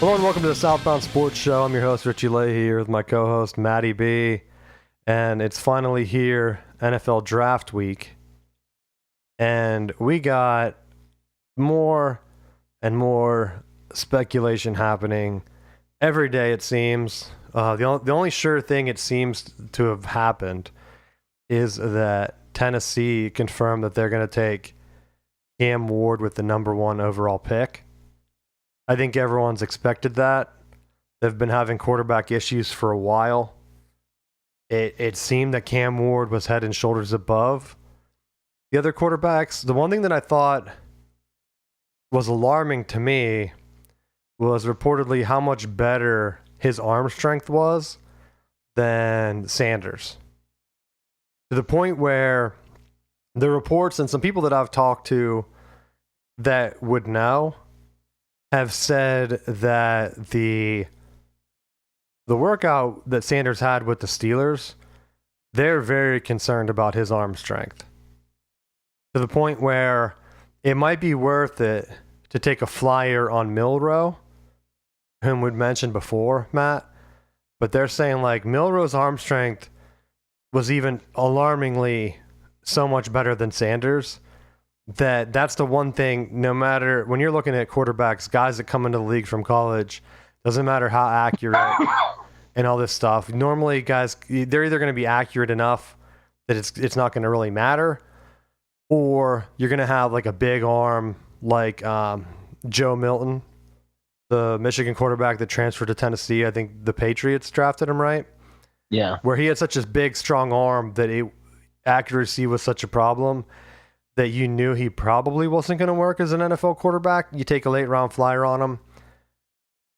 Hello and welcome to the Southbound Sports Show. I'm your host, Richie Leahy, here with my co-host, Matty B. And it's finally here, NFL Draft Week. And we got more and more speculation happening every day, it seems. The only sure thing it seems to have happened is that Tennessee confirmed that they're going to take Cam Ward with the number 1 overall pick. I think everyone's expected that. They've been having quarterback issues for a while. It seemed that Cam Ward was head and shoulders above the other quarterbacks. The one thing that I thought was alarming to me was reportedly how much better his arm strength was than Sanders. To the point where the reports and some people that I've talked to that would know have said that the workout that Sanders had with the Steelers, they're very concerned about his arm strength. To the point where it might be worth it to take a flyer on Milroe, whom we'd mentioned before, Matt. But they're saying like Milroe's arm strength was even alarmingly so much better than Sanders. That's the one thing, no matter when you're looking at quarterbacks, guys that come into the league from college, doesn't matter how accurate and all this stuff. Normally, guys, they're either going to be accurate enough that it's not going to really matter, or you're going to have like a big arm like Joe Milton, the Michigan quarterback that transferred to Tennessee. I think the Patriots drafted him, right? Yeah. Where he had such a big, strong arm that accuracy was such a problem that you knew he probably wasn't going to work as an NFL quarterback. You take a late round flyer on him.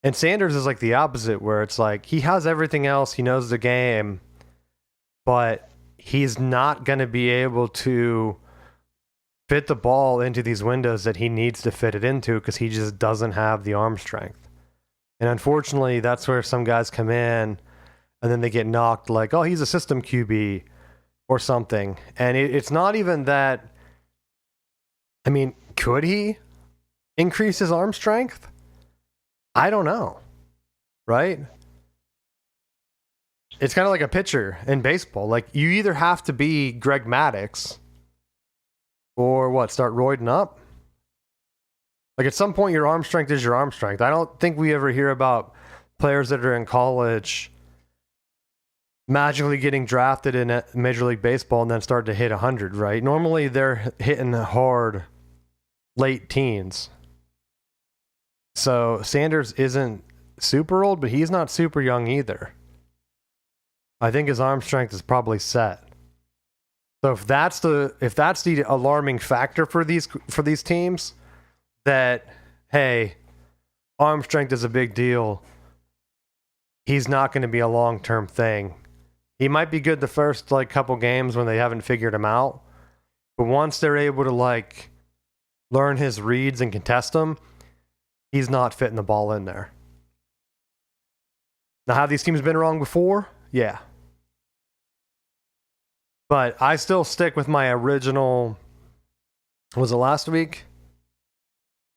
And Sanders is like the opposite, where it's like he has everything else. He knows the game, but he's not going to be able to fit the ball into these windows that he needs to fit it into because he just doesn't have the arm strength. And unfortunately, that's where some guys come in and then they get knocked like, oh, he's a system QB or something. And it's not even that. I mean, could he increase his arm strength? I don't know, right? It's kind of like a pitcher in baseball. Like, you either have to be Greg Maddux or start roiding up? Like, at some point, your arm strength is your arm strength. I don't think we ever hear about players that are in college magically getting drafted in Major League Baseball and then start to hit 100, right? Normally, they're hitting hard late teens. So Sanders isn't super old, but he's not super young either. I think his arm strength is probably set. So if that's the alarming factor for these teams, that hey, arm strength is a big deal, he's not going to be a long-term thing. He might be good the first couple games when they haven't figured him out, but once they're able to learn his reads and contest them, he's not fitting the ball in there. Now, have these teams been wrong before? Yeah. But I still stick with my original, was it last week?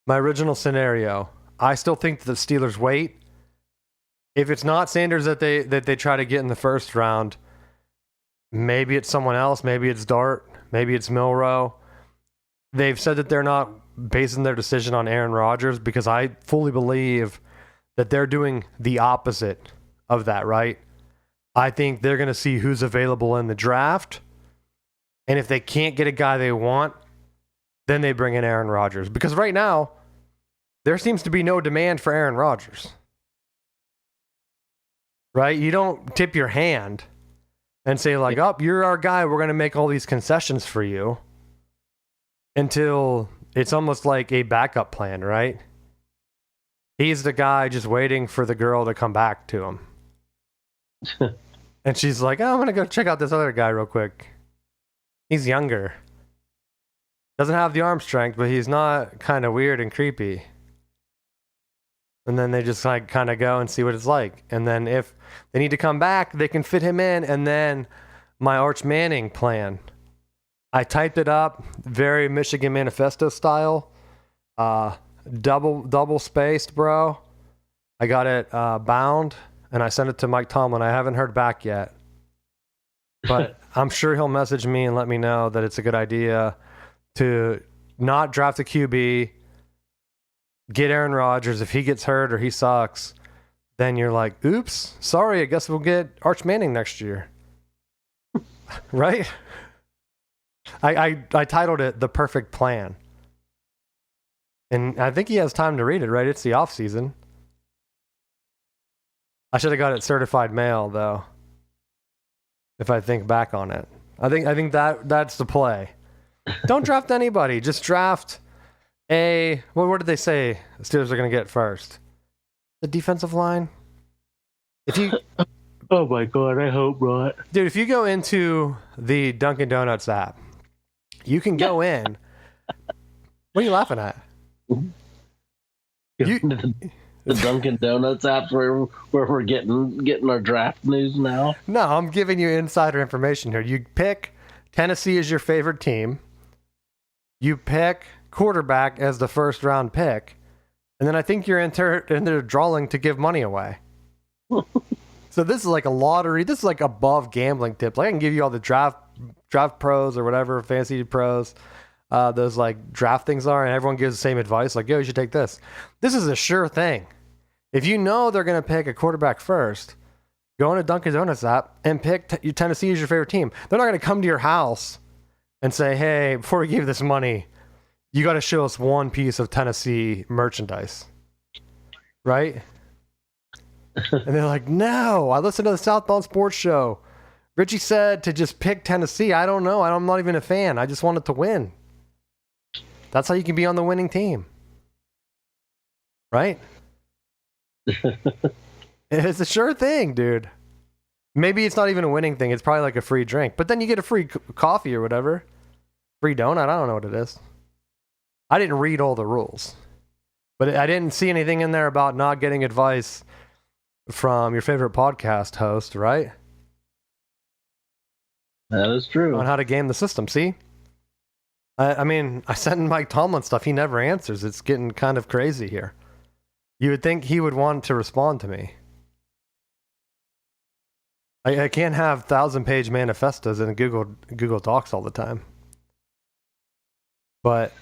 My original scenario. I still think that the Steelers wait. If it's not Sanders that they try to get in the first round, maybe it's someone else. Maybe it's Dart. Maybe it's Milroe. They've said that they're not basing their decision on Aaron Rodgers because I fully believe that they're doing the opposite of that, right? I think they're going to see who's available in the draft. And if they can't get a guy they want, then they bring in Aaron Rodgers. Because right now, there seems to be no demand for Aaron Rodgers. Right? You don't tip your hand and say oh, you're our guy. We're going to make all these concessions for you. Until it's almost like a backup plan, right? He's the guy just waiting for the girl to come back to him. And she's like, oh, I'm going to go check out this other guy real quick. He's younger. Doesn't have the arm strength, but he's not kind of weird and creepy. And then they just kind of go and see what it's like. And then if they need to come back, they can fit him in. And then my Arch Manning plan. I typed it up, very Michigan Manifesto style. Double spaced, bro. I got it bound, and I sent it to Mike Tomlin. I haven't heard back yet, but I'm sure he'll message me and let me know that it's a good idea to not draft a QB, get Aaron Rodgers. If he gets hurt or he sucks, then you're like, oops, sorry, I guess we'll get Arch Manning next year. Right? I titled it The Perfect Plan. And I think he has time to read it, right? It's the off season. I should have got it certified mail, though, if I think back on it. I think that's the play. Don't draft anybody. Just draft what did they say the Steelers are going to get first? The defensive line? If you Oh my God, I hope not. Dude, if you go into the Dunkin' Donuts app, you can go in. What are you laughing at? The Dunkin' Donuts app where we're getting our draft news now. No, I'm giving you insider information here. You pick Tennessee as your favorite team. You pick quarterback as the first round pick. And then I think you're in there drawing to give money away. So this is like a lottery. This is like above gambling tips. Like I can give you all the draft pros or whatever, fantasy pros. Those like draft things are, and everyone gives the same advice. Like, yo, you should take this. This is a sure thing. If you know they're going to pick a quarterback first, go on a Dunkin' Donuts app and pick Tennessee as your favorite team. They're not going to come to your house and say, hey, before we give you this money, you got to show us one piece of Tennessee merchandise. Right? And they're like, no, I listened to the Southbound Sports Show. Richie said to just pick Tennessee. I don't know. I'm not even a fan. I just wanted to win. That's how you can be on the winning team. Right? It's a sure thing, dude. Maybe it's not even a winning thing. It's probably like a free drink. But then you get a free coffee or whatever. Free donut. I don't know what it is. I didn't read all the rules. But I didn't see anything in there about not getting advice from your favorite podcast host, right? That is true. On how to game the system. See? I mean, I sent Mike Tomlin stuff. He never answers. It's getting kind of crazy here. You would think he would want to respond to me. I can't have 1,000-page manifestos in Google Docs all the time. But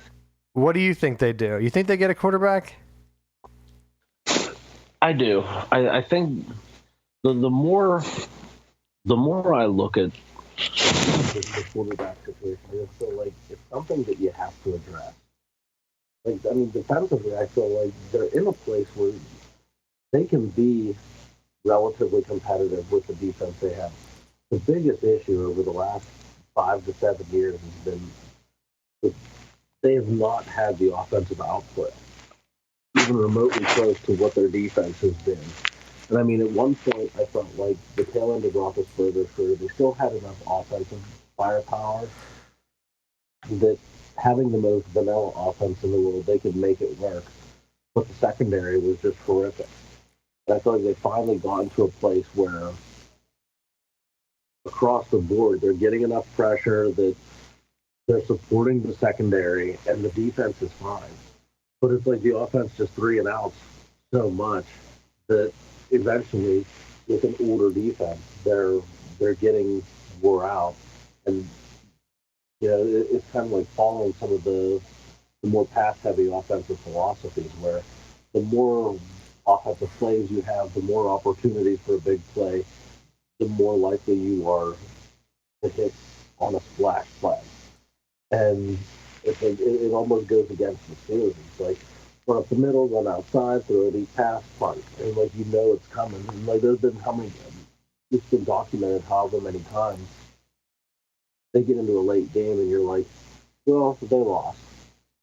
what do you think they do? You think they get a quarterback? I do. I think the more I look at the quarterback situation, I feel like it's something that you have to address. Like, I mean, defensively, I feel like they're in a place where they can be relatively competitive with the defense they have. The biggest issue over the last 5 to 7 years has been that they have not had the offensive output, even remotely close to what their defense has been. And I mean, at one point, I felt like the tail end of Roethlisberger's career, they still had enough offensive firepower that having the most vanilla offense in the world, they could make it work. But the secondary was just horrific. And I feel like they finally gotten to a place where across the board, they're getting enough pressure that they're supporting the secondary and the defense is fine. But it's like the offense just 3 and outs so much that eventually, with an older defense, they're getting wore out. And you know, it's kind of like following some of the more pass-heavy offensive philosophies, where the more offensive plays you have, the more opportunities for a big play, the more likely you are to hit on a splash play. And it almost goes against the Steelers. It's like, run up the middle, run outside, throw a deep pass, punt. And, like, you know it's coming. And, like, there's been it's been documented however many times they get into a late game and you're like, well, they lost.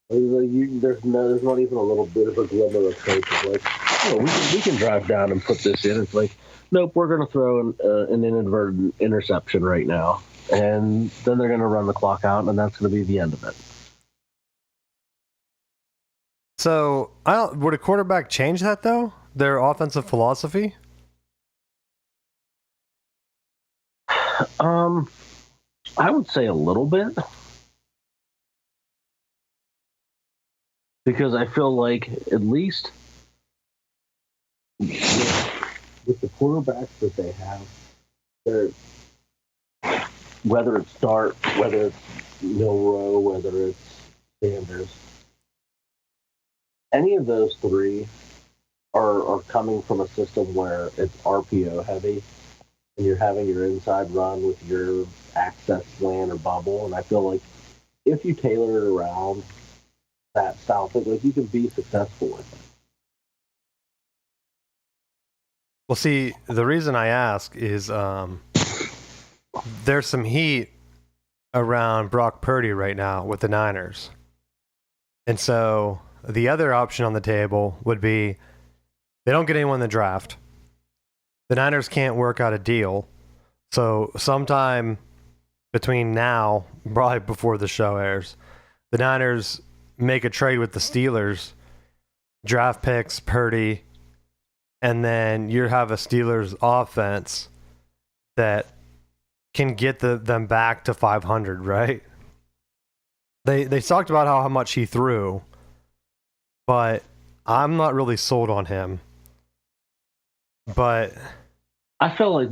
There's not even a little bit of a glimmer of hope. It's like, oh, we can drive down and put this in. It's like, nope, we're going to throw an inadvertent interception right now. And then they're going to run the clock out, and that's going to be the end of it. So, would a quarterback change that, though? Their offensive philosophy? I would say a little bit. Because I feel like at least with the quarterbacks that they have, they're whether it's Dart, whether it's Milroe, whether it's Sanders, any of those three are coming from a system where it's RPO heavy, and you're having your inside run with your access slant or bubble. And I feel like if you tailor it around that style thing, like you can be successful with it. Well, see, the reason I ask is there's some heat around Brock Purdy right now with the Niners. And so the other option on the table would be they don't get anyone in the draft. The Niners can't work out a deal. So sometime between now, probably before the show airs, the Niners make a trade with the Steelers, draft picks, Purdy, and then you have a Steelers offense that can get them back to 500, right? They talked about how much he threw, but I'm not really sold on him. But I feel like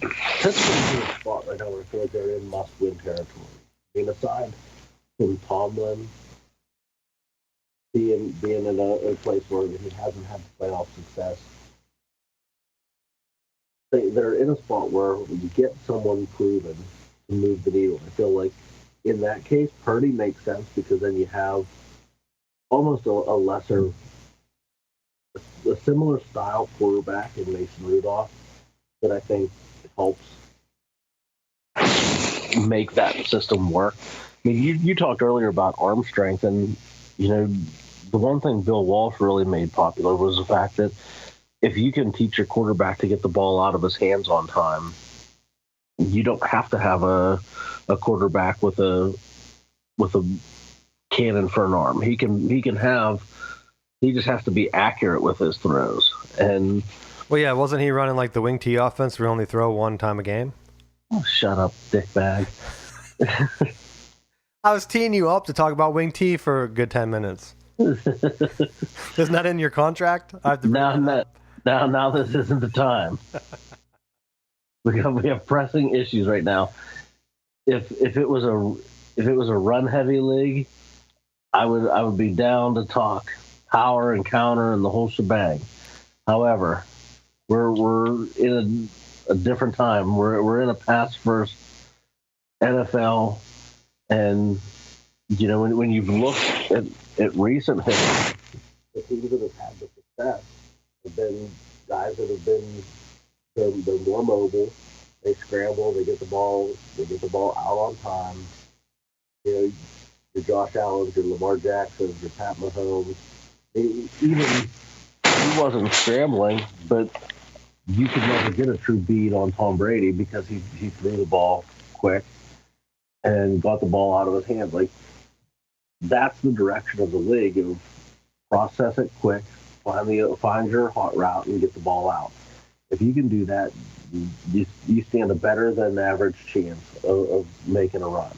Pittsburgh's in a spot right now where I feel like they're in must-win territory. I mean, aside from Tomlin being in a place where he hasn't had playoff success, they're in a spot where you get someone proven to move the needle. I feel like in that case, Purdy makes sense because then you have almost a similar style quarterback in Mason Rudolph that I think helps make that system work. I mean, you talked earlier about arm strength, and the one thing Bill Walsh really made popular was the fact that if you can teach your quarterback to get the ball out of his hands on time, you don't have to have a quarterback with a cannon for an arm. He just has to be accurate with his throws. And well, yeah, wasn't he running like the wing T offense where we only throw one time a game? Oh, shut up, dickbag. I was teeing you up to talk about wing T for a good 10 minutes. Isn't that in your contract? Now this isn't the time. We have pressing issues right now. If it was a run heavy league, I would be down to talk power and counter and the whole shebang. However, we're in a different time. We're in a pass first NFL, and when you've looked at recent history, the teams that have had the success have been guys that have been they're more mobile. They scramble. They get the ball out on time. Your Josh Allen's, your Lamar Jackson's, your Pat Mahomes. Even he wasn't scrambling, but you could never get a true beat on Tom Brady because he threw the ball quick and got the ball out of his hands. Like, that's the direction of the league: of process it quick, find your hot route, and get the ball out. If you can do that, you stand a better than average chance of making a run.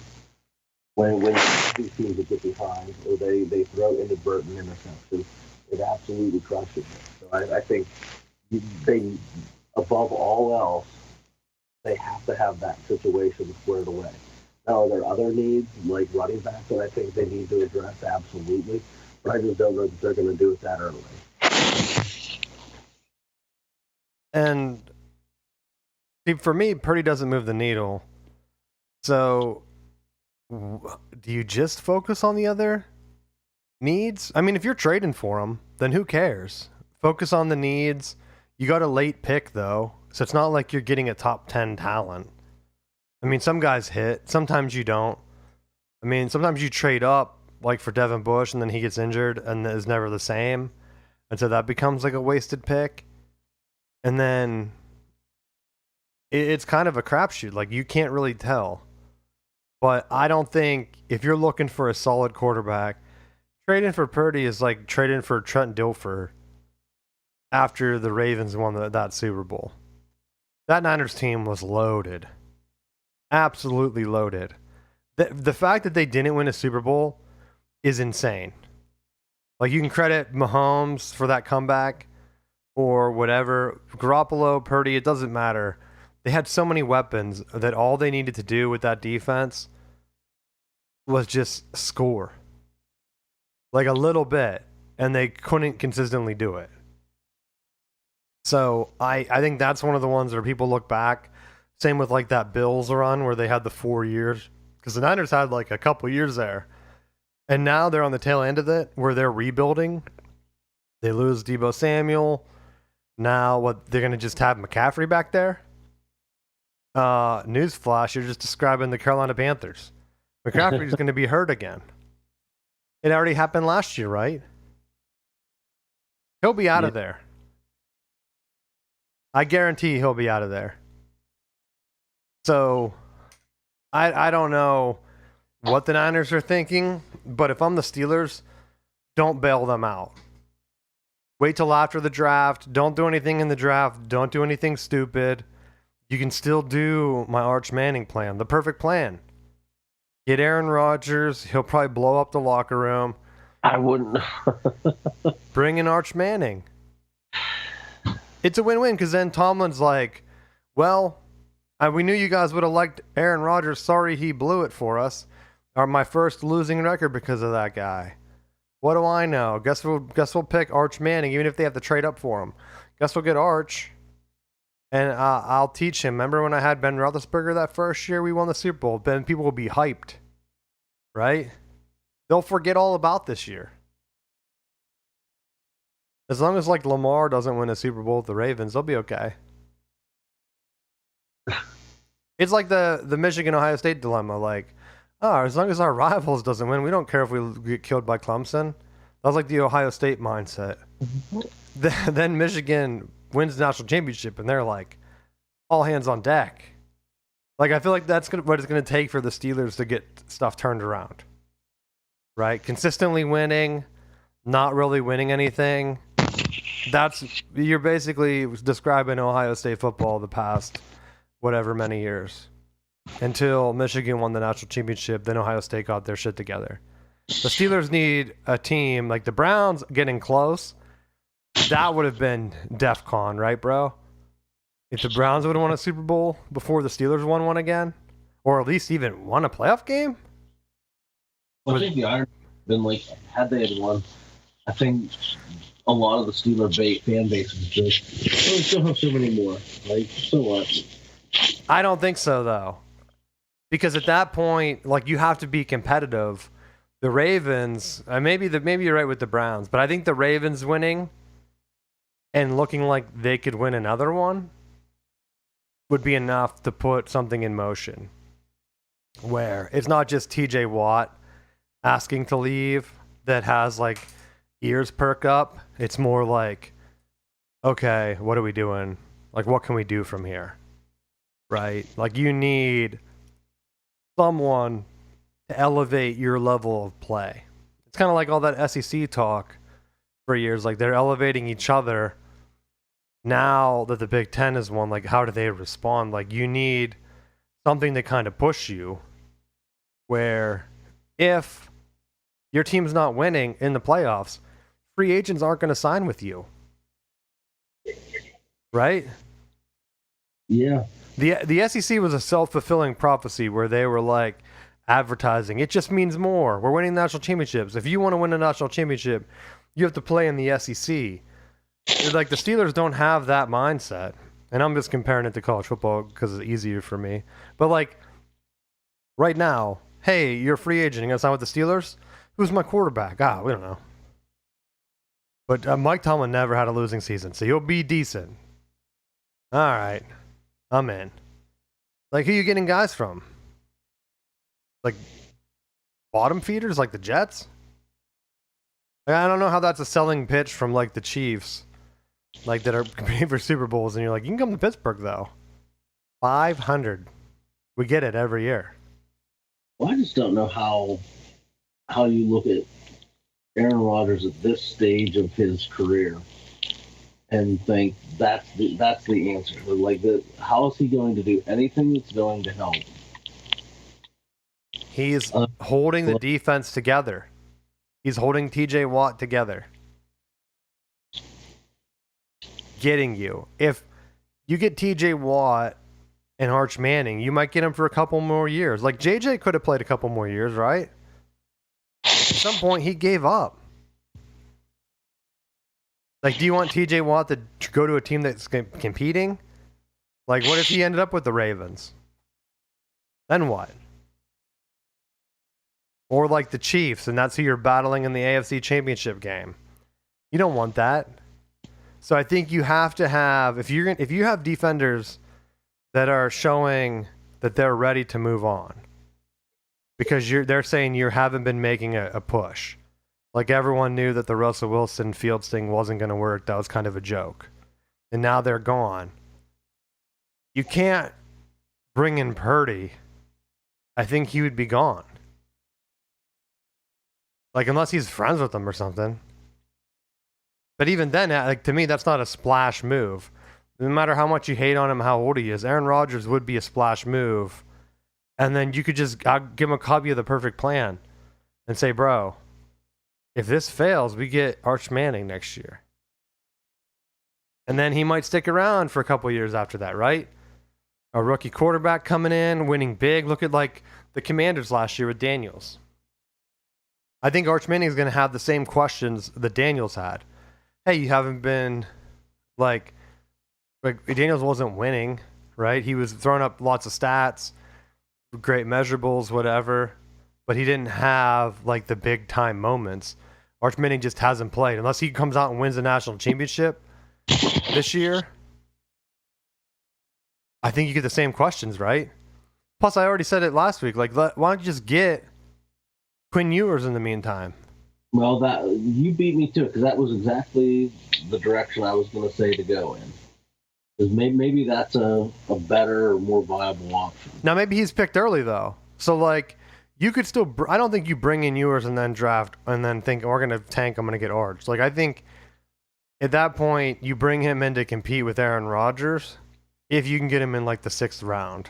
When these teams that get behind or they throw inadvertent interceptions, it absolutely crushes it. So I think they, above all else, they have to have that situation squared away. Now, are there other needs like running back that I think they need to address? Absolutely. But I just don't know that they're going to do it that early. And see, for me, Purdy doesn't move the needle. So do you just focus on the other needs? I mean, if you're trading for them, then who cares? Focus on the needs. You got a late pick, though, so it's not like you're getting a top 10 talent. I mean, some guys hit. Sometimes you don't. I mean, sometimes you trade up, like for Devin Bush, and then he gets injured and is never the same. And so that becomes like a wasted pick. And then it's kind of a crapshoot. Like, you can't really tell. But I don't think if you're looking for a solid quarterback, trading for Purdy is like trading for Trent Dilfer after the Ravens won that Super Bowl. That Niners team was loaded. Absolutely loaded. The fact that they didn't win a Super Bowl is insane. Like, you can credit Mahomes for that comeback, or whatever. Garoppolo, Purdy, it doesn't matter. They had so many weapons that all they needed to do with that defense was just score. Like a little bit, and they couldn't consistently do it. So I think that's one of the ones where people look back. Same with like that Bills run where they had the 4 years. Because the Niners had like a couple years there. And now they're on the tail end of it where they're rebuilding. They lose Deebo Samuel. Now what, they're going to just have McCaffrey back there? Newsflash, you're just describing the Carolina Panthers. McCaffrey's going to be hurt again. It already happened last year, right? He'll be out of there. I guarantee he'll be out of there. So, I don't know what the Niners are thinking, but if I'm the Steelers, don't bail them out. Wait till after the draft. Don't do anything in the draft. Don't do anything stupid. You can still do my Arch Manning plan, the perfect plan. Get Aaron Rodgers. He'll probably blow up the locker room. I wouldn't. Bring in Arch Manning. It's a win-win because then Tomlin's like, well, we knew you guys would have liked Aaron Rodgers. Sorry he blew it for us. Or my first losing record because of that guy. What do I know? Guess we'll pick Arch Manning, even if they have to trade up for him. Guess we'll get Arch, and I'll teach him. Remember when I had Ben Roethlisberger that first year we won the Super Bowl? Then people will be hyped, right? They'll forget all about this year. As long as like Lamar doesn't win a Super Bowl with the Ravens, they'll be okay. It's like the Michigan-Ohio State dilemma. Like, as long as our rivals doesn't win, we don't care if we get killed by Clemson. That was like the Ohio State mindset. Then Michigan wins the national championship, and they're like, all hands on deck. Like, I feel like that's what it's going to take for the Steelers to get stuff turned around. Right? Consistently winning, not really winning anything. You're basically describing Ohio State football the past whatever many years. Until Michigan won the national championship, then Ohio State got their shit together. The Steelers need a team like the Browns getting close. That would have been DEFCON, right, bro? If the Browns would have won a Super Bowl before the Steelers won one again, or at least even won a playoff game. Well, I think the Iron been like, had they had won, I think a lot of the Steeler fan base would just, we still have so many more. Like, so what? I don't think so, though. Because at that point, like, you have to be competitive. The Ravens, maybe you're right with the Browns, but I think the Ravens winning and looking like they could win another one would be enough to put something in motion. Where it's not just TJ Watt asking to leave that has, like, ears perk up. It's more like, okay, what are we doing? Like, what can we do from here? Right? Like, you need someone to elevate your level of play. It's kind of like all that SEC talk for years. Like, they're elevating each other. Now that the Big Ten has won, like, how do they respond? Like, you need something to kind of push you where if your team's not winning in the playoffs, free agents aren't going to sign with you. Right? Yeah. The SEC was a self-fulfilling prophecy where they were like advertising. It just means more. We're winning national championships. If you want to win a national championship, you have to play in the SEC. Like, the Steelers don't have that mindset. And I'm just comparing it to college football because it's easier for me. But, like, right now, hey, you're a free agent. You going to sign with the Steelers? Who's my quarterback? We don't know. But Mike Tomlin never had a losing season, so you'll be decent. All right. I'm in. Like, who are you getting guys from? Like, bottom feeders like the Jets? Like, I don't know how that's a selling pitch from, like, the Chiefs. Like, that are competing for Super Bowls, and you're like, you can come to Pittsburgh, though. 500. We get it every year. Well, I just don't know how you look at Aaron Rodgers at this stage of his career and think that's the answer. Like, how is he going to do anything that's going to help? He's holding the defense together. He's holding TJ Watt together. getting you. If you get TJ Watt and Arch Manning, you might get him for a couple more years. Like JJ could have played a couple more years, right? At some point, he gave up. Like, do you want TJ Watt to go to a team that's competing? Like, what if he ended up with the Ravens? Then what? Or like the Chiefs, and that's who you're battling in the AFC Championship game. You don't want that. So I think you have to have, if you have defenders that are showing that they're ready to move on, because they're saying you haven't been making a push. Like everyone knew that the Russell Wilson Fields thing wasn't going to work. That was kind of a joke. And now they're gone. You can't bring in Purdy. I think he would be gone. Like, unless he's friends with them or something. But even then, like, to me, that's not a splash move. No matter how much you hate on him, how old he is, Aaron Rodgers would be a splash move. And then you could just give him a copy of the perfect plan and say, bro, if this fails, we get Arch Manning next year. And then he might stick around for a couple years after that, right? A rookie quarterback coming in, winning big. Look at, like, the Commanders last year with Daniels. I think Arch Manning is going to have the same questions that Daniels had. Hey, you haven't been, like Daniels wasn't winning, right? He was throwing up lots of stats, great measurables, whatever, but he didn't have, like, the big-time moments. Arch Manning just hasn't played. Unless he comes out and wins the national championship this year, I think you get the same questions, right? Plus, I already said it last week. Like, why don't you just get Quinn Ewers in the meantime? Well, that you beat me to it, because that was exactly the direction I was going to say to go in. Because maybe that's a better, more viable option. Now, maybe he's picked early, though. So, like, you could still... I don't think you bring in Ewers and then draft and then think, we're going to tank, I'm going to get Arch. Like, I think at that point, you bring him in to compete with Aaron Rodgers if you can get him in, like, the 6th round.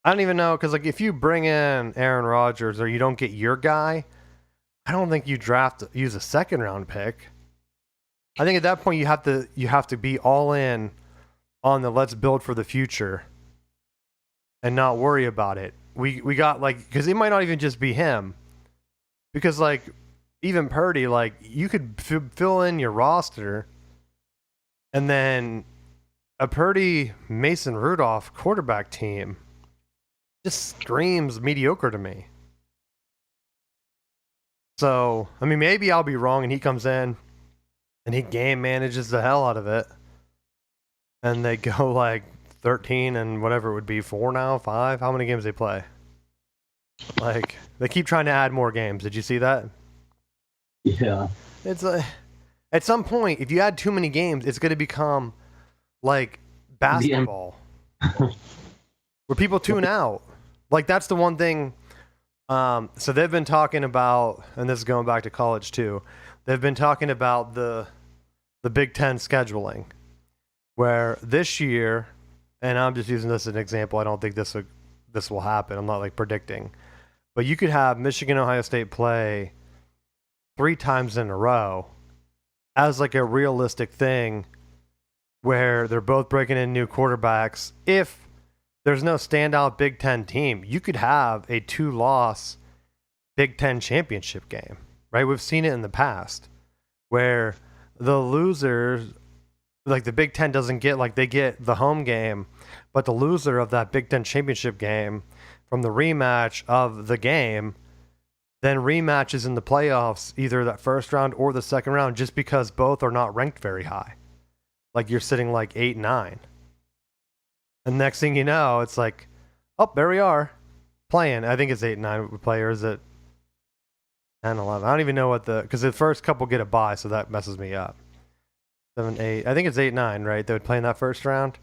I don't even know, because, like, if you bring in Aaron Rodgers or you don't get your guy, I don't think you use a 2nd-round pick. I think at that point you have to be all in on the let's build for the future and not worry about it. We got, like, because it might not even just be him, because, like, even Purdy, like, you could fill in your roster, and then a Purdy Mason Rudolph quarterback team just screams mediocre to me. So, I mean, maybe I'll be wrong and he comes in and he game manages the hell out of it. And they go like 13 and whatever it would be, 4 now, 5? How many games they play? Like, they keep trying to add more games. Did you see that? Yeah. It's at some point, if you add too many games, it's going to become like basketball. Where people tune out. Like, that's the one thing. So they've been talking about, and this is going back to college too, they've been talking about the Big Ten scheduling, where this year, and I'm just using this as an example, I don't think this will happen, I'm not, like, predicting, but you could have Michigan, Ohio State play 3 times in a row as, like, a realistic thing where they're both breaking in new quarterbacks. If there's no standout Big Ten team, you could have a 2-loss Big Ten championship game, right? We've seen it in the past where the losers, like, the Big Ten doesn't get, like, they get the home game, but the loser of that Big Ten championship game from the rematch of the game then rematches in the playoffs, either that 1st round or the 2nd round, just because both are not ranked very high. Like, you're sitting like 8-9. And next thing you know, it's like, oh, there we are, playing. I think it's 8-9 players at 10, 11. I don't even know what because the first couple get a bye, so that messes me up. 7, 8. I think it's 8-9, right? They would play in that 1st round.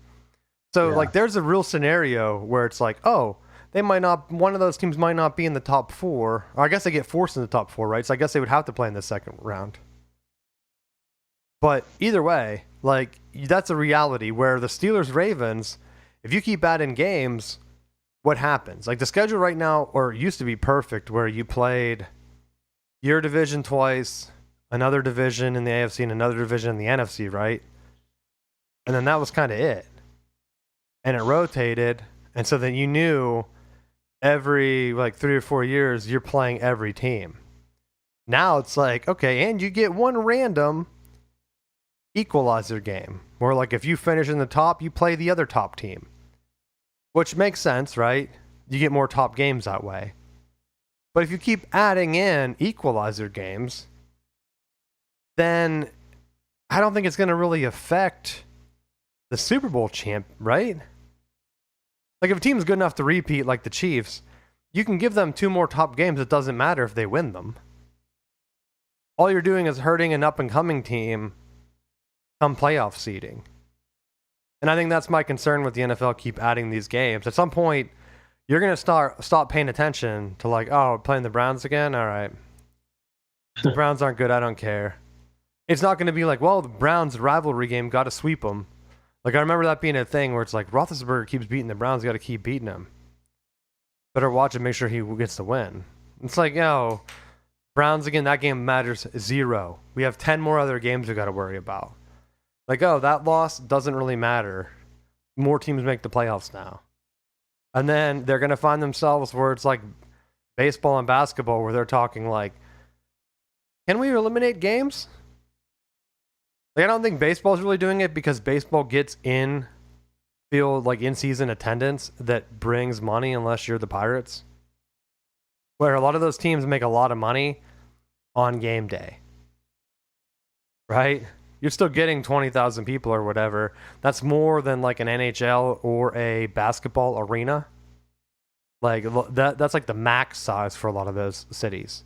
So, like, there's a real scenario where it's like, oh, one of those teams might not be in the top 4. Or I guess they get forced in the top 4, right? So I guess they would have to play in the 2nd round. But either way, like, that's a reality where the Steelers-Ravens, if you keep adding games, what happens? Like, the schedule right now, or it used to be perfect, where you played your division twice, another division in the AFC, and another division in the NFC, right? And then that was kind of it. And it rotated, and so then you knew every like 3 or 4 years you're playing every team. Now it's like, okay, and you get one random equalizer game where like if you finish in the top, you play the other top team. Which makes sense, right? You get more top games that way. But if you keep adding in equalizer games, then I don't think it's going to really affect the Super Bowl champ, right? Like if a team's good enough to repeat like the Chiefs, you can give them 2 more top games. It doesn't matter if they win them. All you're doing is hurting an up-and-coming team come playoff seeding. And I think that's my concern with the NFL keep adding these games. At some point, you're going to stop paying attention to like, oh, playing the Browns again? All right. The Browns aren't good. I don't care. It's not going to be like, well, the Browns rivalry game, got to sweep them. Like, I remember that being a thing where it's like, Roethlisberger keeps beating the Browns, got to keep beating him. Better watch and make sure he gets the win. It's like, yo, Browns again, that game matters 0. We have 10 more other games we got to worry about. Like, oh, that loss doesn't really matter. More teams make the playoffs now. And then they're going to find themselves where it's like baseball and basketball where they're talking like, can we eliminate games? Like, I don't think baseball's really doing it because baseball gets in field, like in-season attendance that brings money unless you're the Pirates. Where a lot of those teams make a lot of money on game day. Right? You're still getting 20,000 people or whatever. That's more than like an NHL or a basketball arena. Like that's like the max size for a lot of those cities.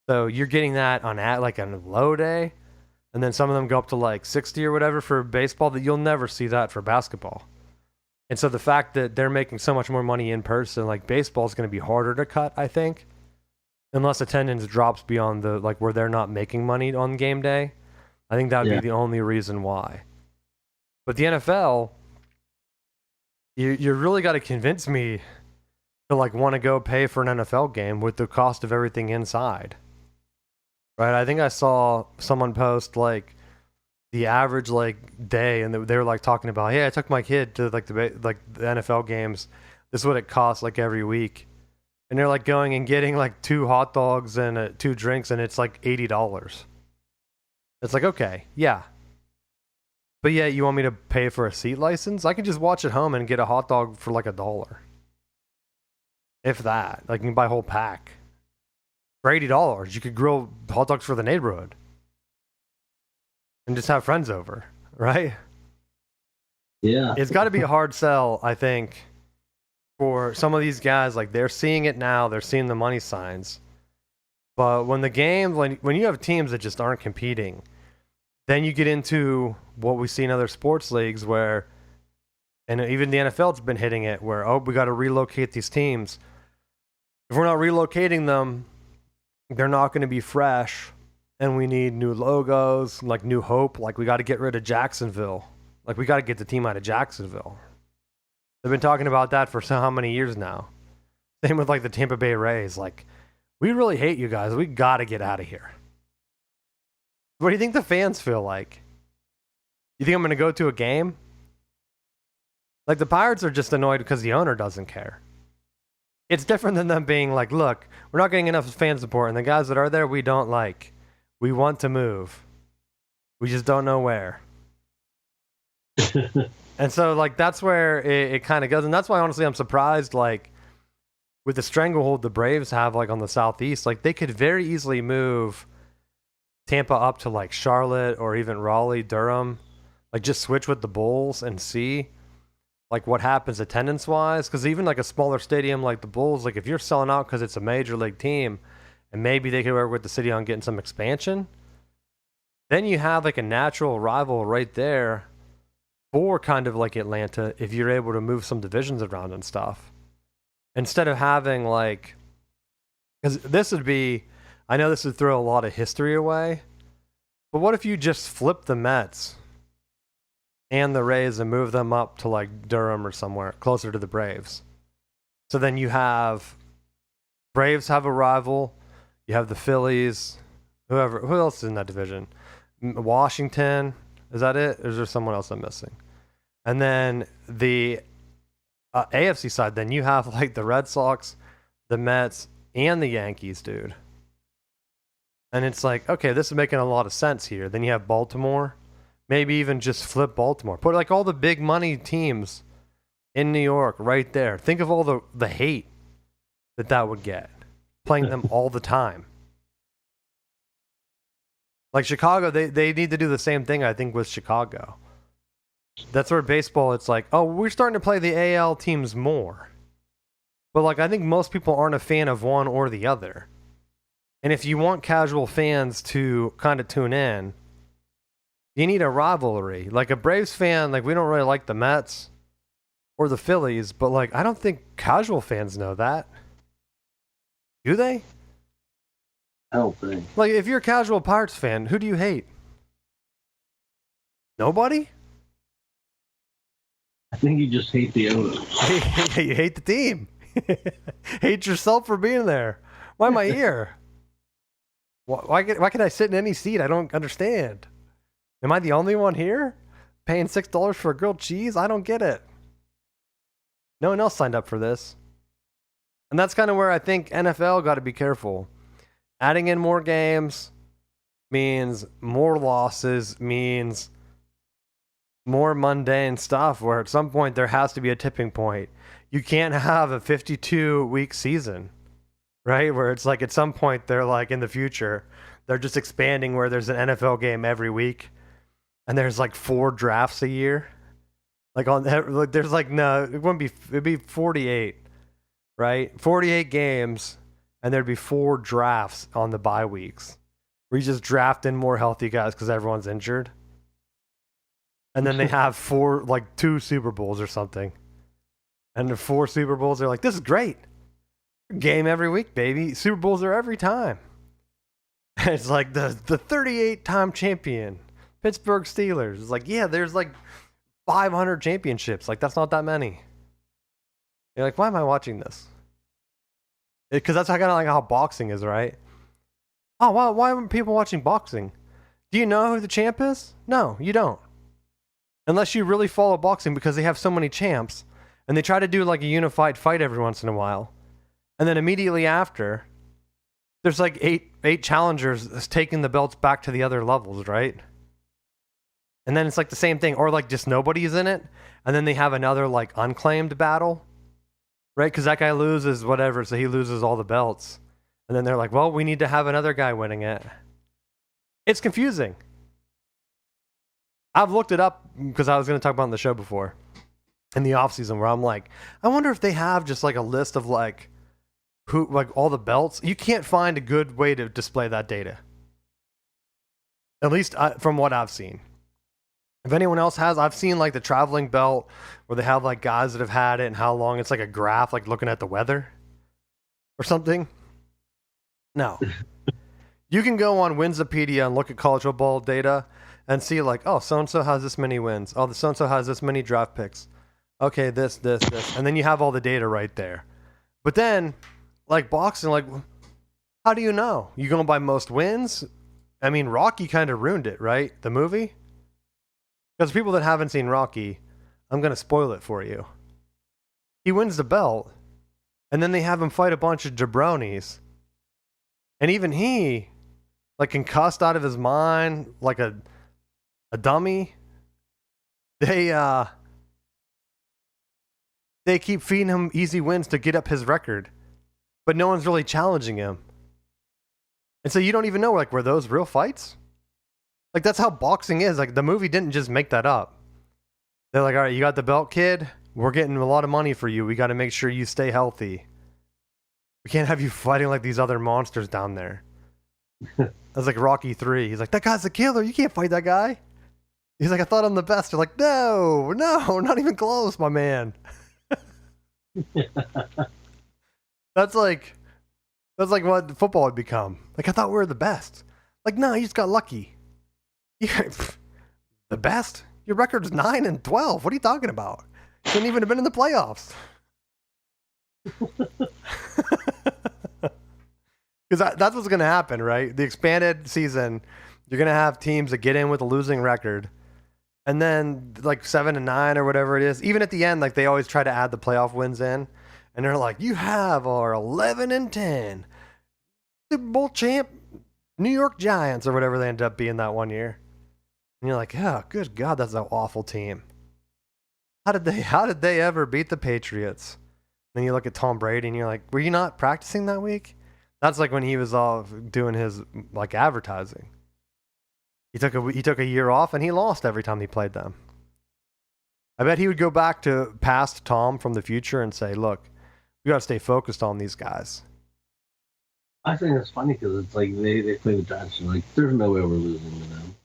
So you're getting that on like a low day, and then some of them go up to like 60 or whatever for baseball. That you'll never see that for basketball. And so the fact that they're making so much more money in person, like baseball is going to be harder to cut, I think, unless attendance drops beyond the like where they're not making money on game day. I think that would be the only reason why. But the NFL, you really got to convince me to like want to go pay for an NFL game with the cost of everything inside. Right? I think I saw someone post like the average like day, and they were like talking about, hey, I took my kid to like the NFL games. This is what it costs like every week, and they're like going and getting like 2 hot dogs and 2 drinks, and it's like $80. It's like, okay, yeah. But yeah, you want me to pay for a seat license? I can just watch at home and get a hot dog for like $1. If that. Like, you can buy a whole pack. For $80, you could grill hot dogs for the neighborhood. And just have friends over, right? Yeah. It's got to be a hard sell, I think, for some of these guys. Like, they're seeing it now. They're seeing the money signs. But when the game, when you have teams that just aren't competing, then you get into what we see in other sports leagues where, and even the NFL's been hitting it, where, oh, we got to relocate these teams. If we're not relocating them, they're not going to be fresh, and we need new logos, like new hope. Like, we got to get rid of Jacksonville. Like, we got to get the team out of Jacksonville. They've been talking about that for so how many years now. Same with like the Tampa Bay Rays. Like, we really hate you guys. We got to get out of here. What do you think the fans feel like? You think I'm going to go to a game? Like, the Pirates are just annoyed because the owner doesn't care. It's different than them being like, look, we're not getting enough fan support, and the guys that are there we don't like. We want to move. We just don't know where. And so, like, that's where it kind of goes. And that's why, honestly, I'm surprised, like, with the stranglehold the Braves have, like, on the Southeast, like, they could very easily move Tampa up to, like, Charlotte or even Raleigh, Durham. Like, just switch with the Bulls and see, like, what happens attendance-wise. Because even, like, a smaller stadium like the Bulls, like, if you're selling out because it's a major league team, and maybe they could work with the city on getting some expansion, then you have, like, a natural rival right there for kind of like Atlanta if you're able to move some divisions around and stuff. Instead of having, like, because this would be, I know this would throw a lot of history away, but what if you just flip the Mets and the Rays and move them up to, like, Durham or somewhere closer to the Braves? So then you have Braves have a rival, you have the Phillies, Who else is in that division? Washington. Is that it? Or is there someone else I'm missing? And then the AFC side, then you have like the Red Sox, the Mets, and the Yankees, dude. And it's like, okay, this is making a lot of sense here. Then you have Baltimore. Maybe even just flip Baltimore. Put like all the big money teams in New York right there. Think of all the hate that would get. Playing them all the time. Like Chicago, they need to do the same thing, I think, with Chicago. That's where baseball, it's like, oh, we're starting to play the AL teams more. But like, I think most people aren't a fan of one or the other. And if you want casual fans to kind of tune in, you need a rivalry. Like a Braves fan, like we don't really like the Mets or the Phillies, but like I don't think casual fans know that. Do they? I don't think. Like if you're a casual Pirates fan, who do you hate? Nobody? I think you just hate the owner. You hate the team. Hate yourself for being there. Why am I here? Why can I sit in any seat? I don't understand. Am I the only one here? Paying $6 for a grilled cheese? I don't get it. No one else signed up for this. And that's kind of where I think NFL got to be careful. Adding in more games means more losses, means more mundane stuff where at some point there has to be a tipping point. You can't have a 52-week season, right? Where it's like at some point they're like in the future, they're just expanding where there's an NFL game every week and there's like 4 drafts a year. Like there's like, no, it'd be 48, right? 48 games and there'd be 4 drafts on the bye weeks where you just draft in more healthy guys because everyone's injured. And then they have 2 Super Bowls or something. And the 4 Super Bowls, they're like, this is great. Game every week, baby. Super Bowls are every time. It's like the 38-time champion, Pittsburgh Steelers. It's like, yeah, there's like 500 championships. Like, that's not that many. You're like, why am I watching this? Because that's kind of like how boxing is, right? Oh, why are people watching boxing? Do you know who the champ is? No, you don't. Unless you really follow boxing because they have so many champs and they try to do like a unified fight every once in a while. And then immediately after, there's like eight challengers taking the belts back to the other levels, right? And then it's like the same thing, or like just nobody's in it. And then they have another like unclaimed battle, right? Because that guy loses whatever, so he loses all the belts. And then they're like, well, we need to have another guy winning it. It's confusing. I've looked it up because I was going to talk about it on the show before in the off season where I'm like, I wonder if they have just like a list of like who, like all the belts. You can't find a good way to display that data. At least from what I've seen. If anyone else has, I've seen like the traveling belt where they have like guys that have had it and how long. It's like a graph, like looking at the weather or something. No. You can go on Winsipedia and look at college football data and see like, oh, so-and-so has this many wins. Oh, the so-and-so has this many draft picks. Okay, this. And then you have all the data right there. But then, like boxing, like, how do you know? You going by most wins? I mean, Rocky kind of ruined it, right? The movie? Because people that haven't seen Rocky, I'm going to spoil it for you. He wins the belt, and then they have him fight a bunch of jabronis. And even he, like, concussed out of his mind, like a dummy. They keep feeding him easy wins to get up his record, but no one's really challenging him. And so you don't even know, like, were those real fights? Like, that's how boxing is. Like, the movie didn't just make that up. They're like, all right, you got the belt, kid. We're getting a lot of money for you. We got to make sure you stay healthy. We can't have you fighting like these other monsters down there. That's like Rocky 3. He's like, that guy's a killer. You can't fight that guy. He's like, I thought I'm the best. They're like, no, not even close, my man. That's like what football would become. Like, I thought we were the best. Like, no, you just got lucky. The best? Your record's 9-12. What are you talking about? You shouldn't even have been in the playoffs. Because that's what's going to happen, right? The expanded season, you're going to have teams that get in with a losing record. And then, like, 7-9 or whatever it is, even at the end, like, they always try to add the playoff wins in. And they're like, you have our 11-10 Super Bowl champ New York Giants or whatever they ended up being that one year. And you're like, oh, good God, that's an awful team. How did they ever beat the Patriots? Then you look at Tom Brady and you're like, were you not practicing that week? That's like when he was all doing his like advertising. He took a year off and he lost every time he played them. I bet he would go back to past Tom from the future and say, look, we got to stay focused on these guys. I think it's funny because it's like they play the Giants and like, there's no way we're losing to them.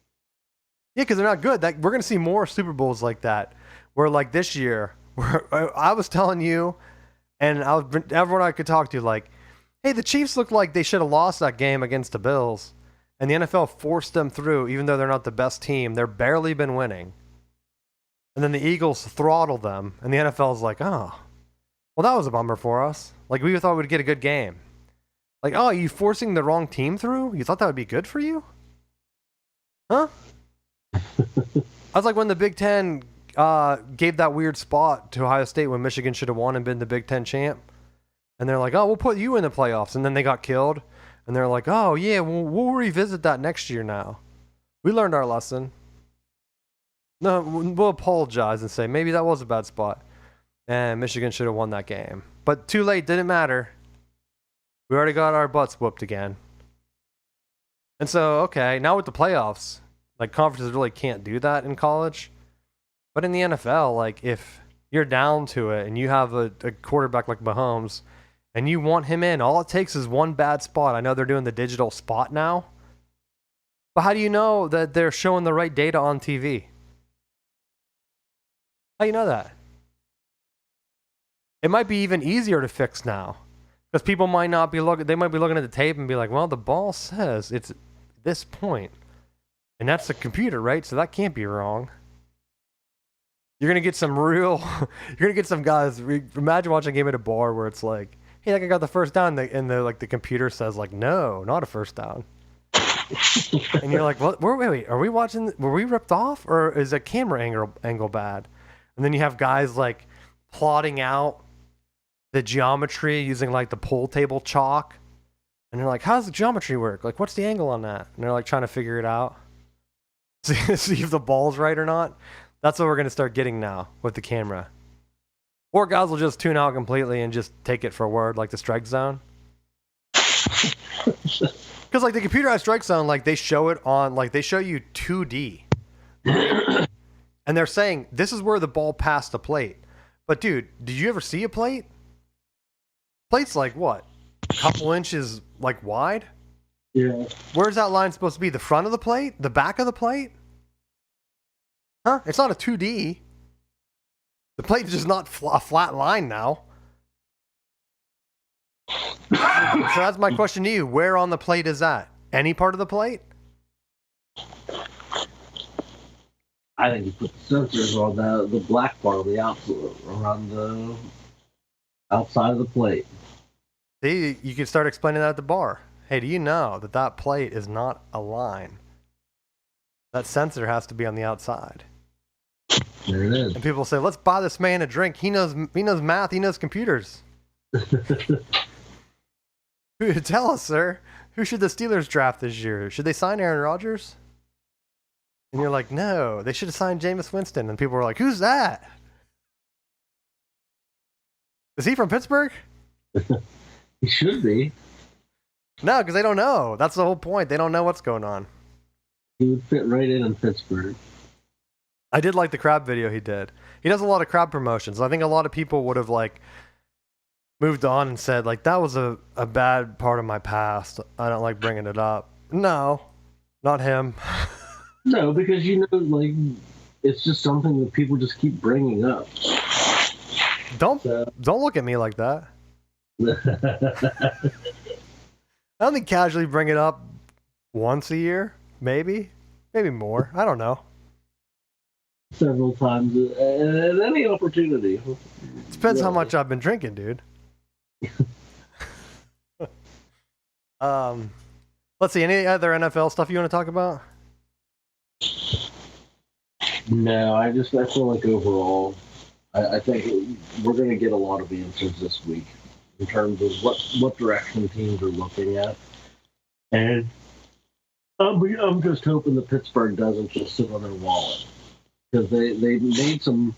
Yeah, because they're not good. We're going to see more Super Bowls like that. Where like this year, where I was telling you, and everyone I could talk to, like, hey, the Chiefs look like they should have lost that game against the Bills. And the NFL forced them through, even though they're not the best team. They're barely been winning. And then the Eagles throttled them. And the NFL's like, oh, well, that was a bummer for us. Like, we thought we'd get a good game. Like, oh, are you forcing the wrong team through? You thought that would be good for you? Huh? I was like when the Big Ten gave that weird spot to Ohio State when Michigan should have won and been the Big Ten champ. And they're like, oh, we'll put you in the playoffs. And then they got killed. And they're like, oh, yeah, we'll revisit that next year now. We learned our lesson. No, we'll apologize and say, maybe that was a bad spot. And Michigan should have won that game. But too late, didn't matter. We already got our butts whooped again. And so, okay, now with the playoffs, like conferences really can't do that in college. But in the NFL, like if you're down to it and you have a quarterback like Mahomes and you want him in, all it takes is one bad spot. I know they're doing the digital spot now. But how do you know that they're showing the right data on TV? How do you know that? It might be even easier to fix now. Because people might not be looking, they might be looking at the tape and be like, well, the ball says it's this point. And that's the computer, right? So that can't be wrong. You're going to get some you're going to get some guys, imagine watching a game at a bar where it's like, hey, that guy got the first down, and the computer says like, no, not a first down. And you're like, what? Wait, are we watching, were we ripped off? Or is the camera angle bad? And then you have guys like plotting out the geometry using like the pool table chalk. And they're like, how does the geometry work? Like, what's the angle on that? And they're like trying to figure it out. See if the ball's right or not. That's what we're going to start getting now with the camera. Or guys will just tune out completely and just take it for a word, like the strike zone. Because like the computerized strike zone, like they show it on, like they show you 2D. And they're saying, this is where the ball passed the plate. But dude, did you ever see a plate? Plate's like what? A couple inches like wide? Yeah. Where's that line supposed to be? The front of the plate? The back of the plate? Huh? It's not a 2D. The plate is just not a flat line now. So that's my question to you. Where on the plate is that? Any part of the plate? I think you put the sensors on the black part on the outside, around the outside of the plate. See, you can start explaining that at the bar. Hey, do you know that plate is not a line? That sensor has to be on the outside. There it is. And people say, let's buy this man a drink. He knows math. He knows computers. Tell us, sir. Who should the Steelers draft this year? Should they sign Aaron Rodgers? And you're like, no, they should have signed Jameis Winston. And people were like, who's that? Is he from Pittsburgh? He should be. No, because they don't know. That's the whole point. They don't know what's going on. He would fit right in Pittsburgh. I did like the crab video he did. He does a lot of crab promotions. I think a lot of people would have like moved on and said like that was a bad part of my past. I don't like bringing it up. No, not him. No, because like it's just something that people just keep bringing up. Don't look at me like that. I only casually bring it up once a year, maybe more. I don't know. Several times at any opportunity. Depends how much I've been drinking, dude. Let's see. Any other NFL stuff you want to talk about? No, I feel like overall, I think we're going to get a lot of answers this week in terms of what direction teams are looking at, and I'm just hoping that Pittsburgh doesn't just sit on their wallet, because they made some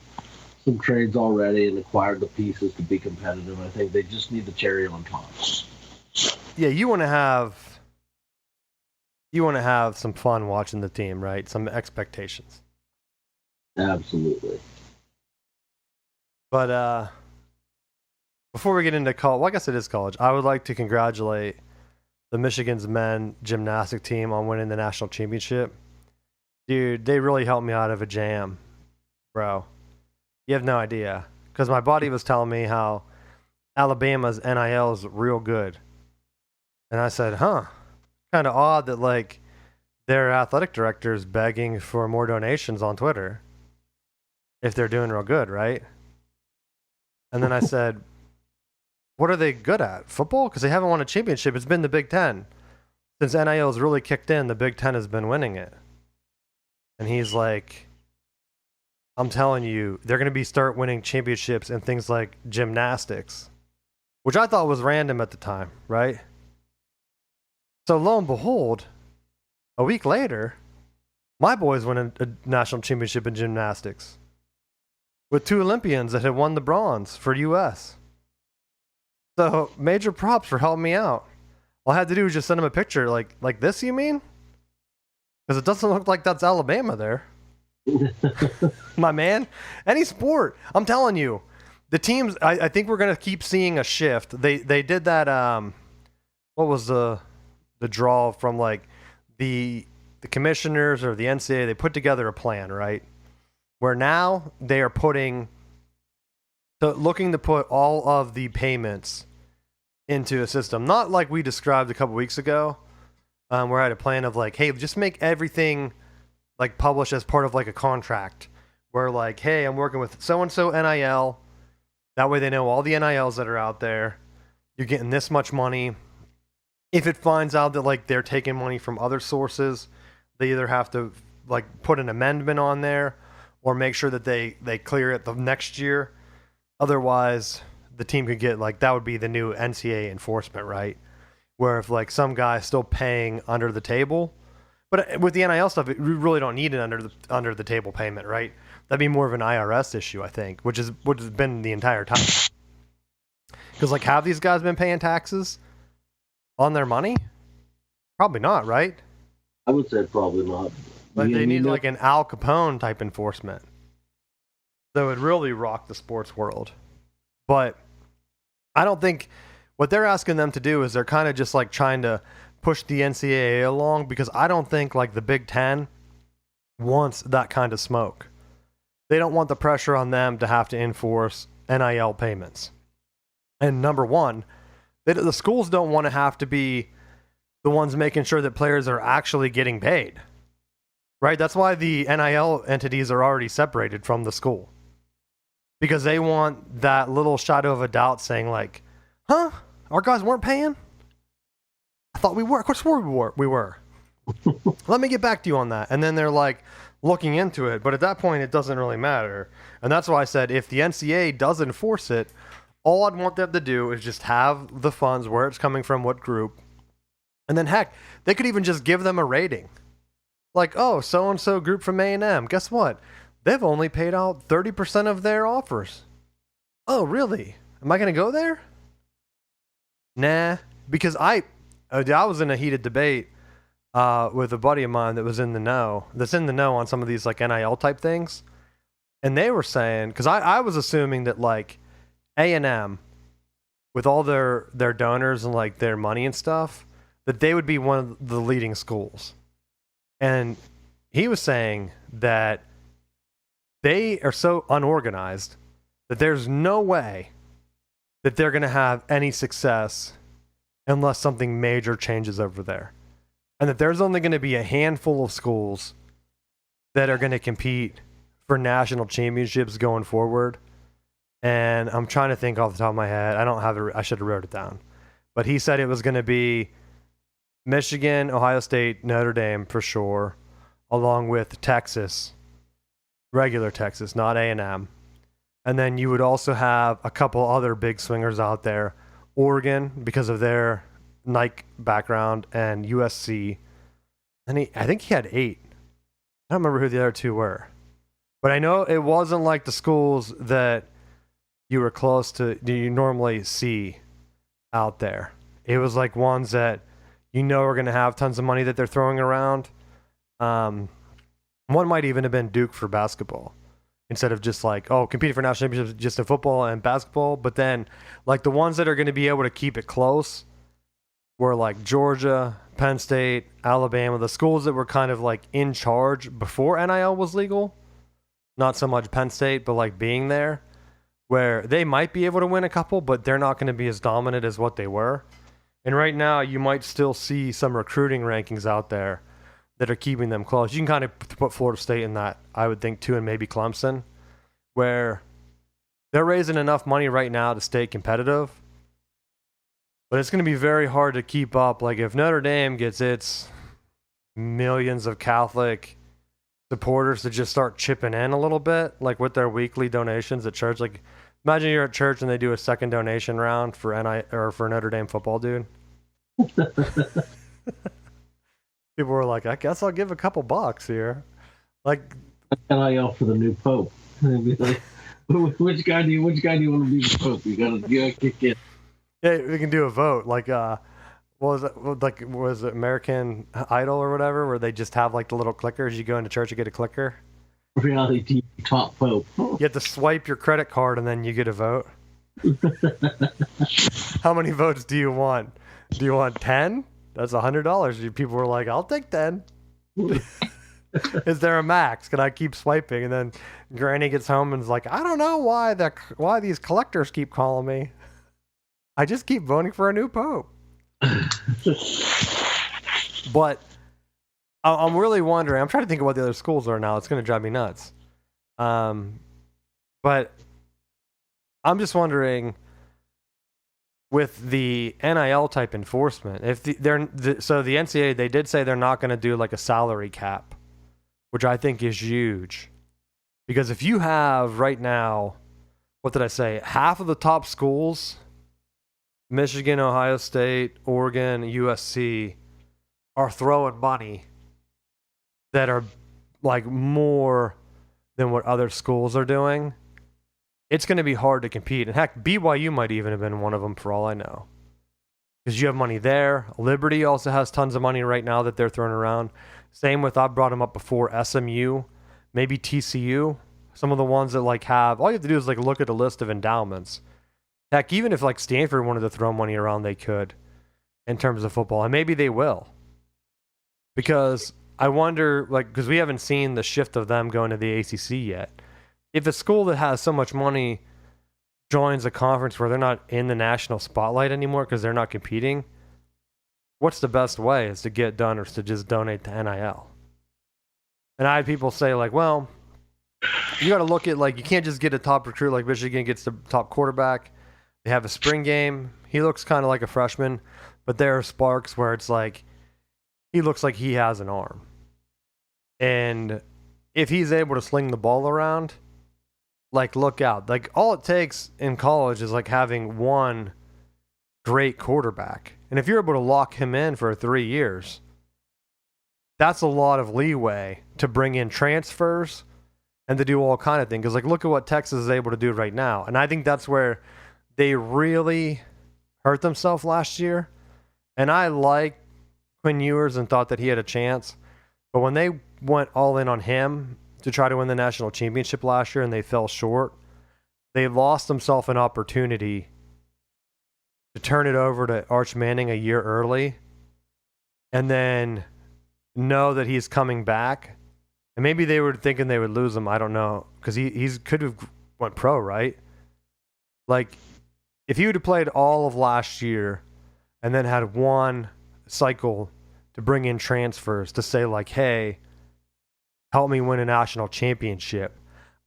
trades already and acquired the pieces to be competitive. I think they just need the cherry on top. Yeah, you want to have some fun watching the team, right? Some expectations. Absolutely. But before we get into college, well, I guess it is college. I would like to congratulate the Michigan's men gymnastic team on winning the national championship. Dude, they really helped me out of a jam, bro. You have no idea. Because my buddy was telling me how Alabama's NIL is real good. And I said, kind of odd that, like, their athletic director is begging for more donations on Twitter if they're doing real good, right? And then I said, what are they good at? Football? Because they haven't won a championship. It's been the Big Ten. Since NIL has really kicked in, the Big Ten has been winning it. And he's like, I'm telling you, they're going to start winning championships in things like gymnastics, which I thought was random at the time, right? So lo and behold, a week later, my boys won a national championship in gymnastics with 2 Olympians that had won the bronze for U.S. So major props for helping me out. All I had to do was just send them a picture like this, you mean? Because it doesn't look like that's Alabama there. My man, any sport, I'm telling you, the teams, I think we're going to keep seeing a shift. They did that, what was the draw from, like, the commissioners or the NCAA, they put together a plan, right? Where now they are looking to put all of the payments into a system. Not like we described a couple weeks ago, where I had a plan of like, hey, just make everything like published as part of like a contract. Where like, hey, I'm working with so-and-so NIL. That way they know all the NILs that are out there. You're getting this much money. If it finds out that like they're taking money from other sources, they either have to like put an amendment on there or make sure that they clear it the next year. Otherwise, the team could get like, that would be the new NCAA enforcement, right? Where if like some guy's still paying under the table, but with the NIL stuff, we really don't need an under the table payment, right? That'd be more of an IRS issue, I think, which has been the entire time. Because like, have these guys been paying taxes on their money? Probably not, right? I would say probably not. But they need like an Al Capone type enforcement. That would really rock the sports world. But I don't think what they're asking them to do is they're kind of just like trying to push the NCAA along, because I don't think like the Big Ten wants that kind of smoke. They don't want the pressure on them to have to enforce NIL payments. And number one, the schools don't want to have to be the ones making sure that players are actually getting paid. Right? That's why the NIL entities are already separated from the school. Because they want that little shadow of a doubt saying like, our guys weren't paying? I thought we were. Of course we were. Let me get back to you on that. And then they're like looking into it. But at that point, it doesn't really matter. And that's why I said if the NCAA does enforce it, all I'd want them to do is just have the funds, where it's coming from, what group. And then heck, they could even just give them a rating. Like, oh, so-and-so group from A&M. Guess what? They've only paid out 30% of their offers. Oh, really? Am I going to go there? Nah, because I was in a heated debate with a buddy of mine that's in the know on some of these like NIL type things. And they were saying, because I was assuming that like A&M, with all their donors and like their money and stuff, that they would be one of the leading schools. And he was saying that they are so unorganized that there's no way that they're going to have any success unless something major changes over there. And that there's only going to be a handful of schools that are going to compete for national championships going forward. And I'm trying to think off the top of my head. I don't have it. I should have wrote it down. But he said it was going to be Michigan, Ohio State, Notre Dame for sure, along with Texas, regular Texas, not A&M. And then you would also have a couple other big swingers out there. Oregon, because of their Nike background, and USC. And I think he had 8. I don't remember who the other 2 were. But I know it wasn't like the schools that you were close to, you normally see out there. It was like ones that you know are going to have tons of money that they're throwing around. One might even have been Duke for basketball, instead of just like, competing for national championships just in football and basketball. But then, like, the ones that are going to be able to keep it close were like Georgia, Penn State, Alabama, the schools that were kind of like in charge before NIL was legal. Not so much Penn State, but like being there, where they might be able to win a couple, but they're not going to be as dominant as what they were. And right now, you might still see some recruiting rankings out there that are keeping them close. You can kind of put Florida State in that, I would think, too, and maybe Clemson, where they're raising enough money right now to stay competitive. But it's going to be very hard to keep up. Like, if Notre Dame gets its millions of Catholic supporters to just start chipping in a little bit, like with their weekly donations at church. Like, imagine you're at church and they do a second donation round for for Notre Dame football, dude. People were like, I guess I'll give a couple bucks here. Like, NIL for the new pope. Like, which guy do you want to be the pope? You gotta kick in. Yeah, we can do a vote. Like, was it American Idol or whatever, where they just have like the little clickers? You go into church, you get a clicker. Reality TV top pope. You have to swipe your credit card and then you get a vote. How many votes do you want? Do you want 10? That's $100. People were like, I'll take 10. Is there a max? Can I keep swiping? And then Granny gets home and is like, I don't know why these collectors keep calling me. I just keep voting for a new pope. But I'm really wondering. I'm trying to think of what the other schools are now. It's going to drive me nuts. But I'm just wondering, with the NIL type enforcement, if the NCAA, they did say they're not going to do like a salary cap, which I think is huge, because if you have right now, what did I say? Half of the top schools, Michigan, Ohio State, Oregon, USC, are throwing money that are like more than what other schools are doing. It's going to be hard to compete. And heck, BYU might even have been one of them for all I know. Because you have money there. Liberty also has tons of money right now that they're throwing around. Same with, I brought them up before, SMU, maybe TCU. Some of the ones that like have, all you have to do is like look at a list of endowments. Heck, even if like Stanford wanted to throw money around, they could in terms of football. And maybe they will. Because I wonder, like, because we haven't seen the shift of them going to the ACC yet. If a school that has so much money joins a conference where they're not in the national spotlight anymore because they're not competing, what's the best way? Is to get done or is to just donate to NIL? And I had people say, like, well, you got to look at, like, you can't just get a top recruit like Michigan gets the top quarterback. They have a spring game. He looks kind of like a freshman, but there are sparks where it's like he looks like he has an arm. And if he's able to sling the ball around, like, look out. Like, all it takes in college is like having one great quarterback. And if you're able to lock him in for 3 years, that's a lot of leeway to bring in transfers and to do all kind of things. Because, like, look at what Texas is able to do right now. And I think that's where they really hurt themselves last year. And I like Quinn Ewers and thought that he had a chance. But when they went all in on him to try to win the national championship last year and they fell short, they lost themselves an opportunity to turn it over to Arch Manning a year early and then know that he's coming back. And maybe they were thinking they would lose him. I don't know. Because he could have went pro, right? Like, if he would have played all of last year and then had one cycle to bring in transfers to say, like, hey, help me win a national championship,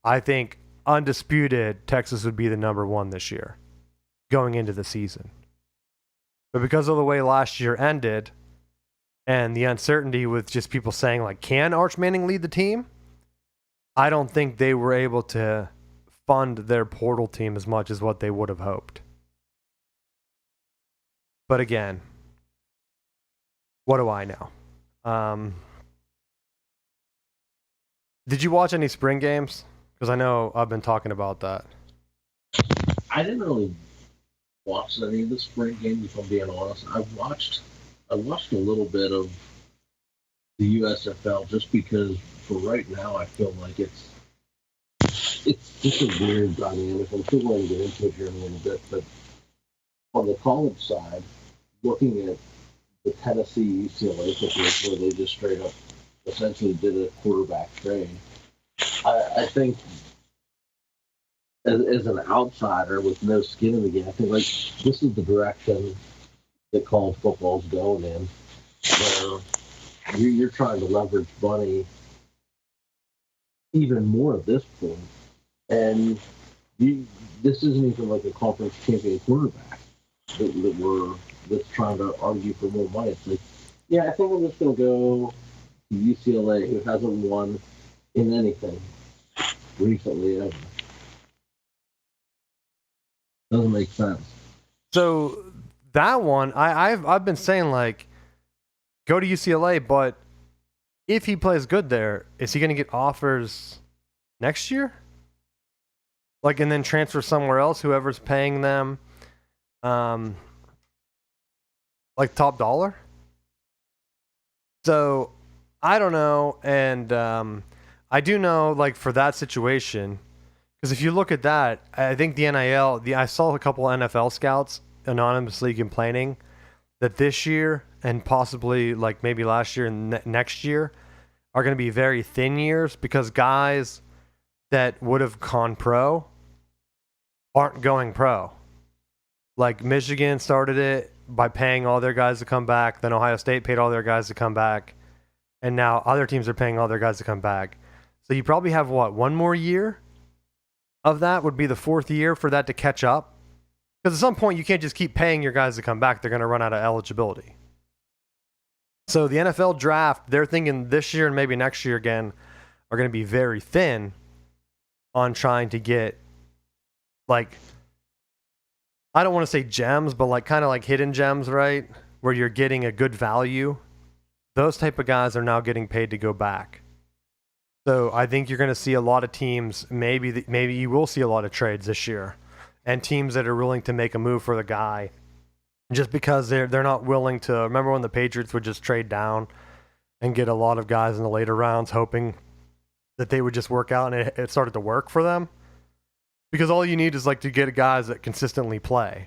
I think undisputed Texas would be the number one this year going into the season. But because of the way last year ended, and the uncertainty with just people saying, like, can Arch Manning lead the team? I don't think they were able to fund their portal team as much as what they would have hoped. But again, what do I know? Did you watch any spring games? Because I know I've been talking about that. I didn't really watch any of the spring games, if I'm being honest. I watched a little bit of the USFL just because for right now I feel like it's just a weird dynamic. I'm sure we're going to get into it here in a little bit, but on the college side, looking at the Tennessee UCLA situation where they just straight up essentially did a quarterback trade, I think as an outsider with no skin in the game, I think like this is the direction that college football's going in, where you're trying to leverage money even more at this point, and this isn't even like a conference champion quarterback that's trying to argue for more money. It's like, yeah, I think I'm just going to go to UCLA, who hasn't won in anything recently ever. Doesn't make sense. So that one, I've been saying, like, go to UCLA, but if he plays good there, is he going to get offers next year? Like, and then transfer somewhere else, whoever's paying them, like, top dollar? So, I don't know, and I do know, like, for that situation, because if you look at that, I think the NIL, I saw a couple of NFL scouts anonymously complaining that this year and possibly like maybe last year and next year are going to be very thin years because guys that would have gone pro aren't going pro. Like Michigan started it by paying all their guys to come back, then Ohio State paid all their guys to come back, and now other teams are paying all their guys to come back. So you probably have, what, one more year of that would be the fourth year for that to catch up? Because at some point, you can't just keep paying your guys to come back. They're going to run out of eligibility. So the NFL draft, they're thinking this year and maybe next year again are going to be very thin on trying to get, like, I don't want to say gems, but like kind of like hidden gems, right? Where you're getting a good value. Those type of guys are now getting paid to go back. So I think you're going to see a lot of teams, maybe you will see a lot of trades this year, and teams that are willing to make a move for the guy just because they're not willing to. Remember when the Patriots would just trade down and get a lot of guys in the later rounds hoping that they would just work out, and it started to work for them? Because all you need is like to get guys that consistently play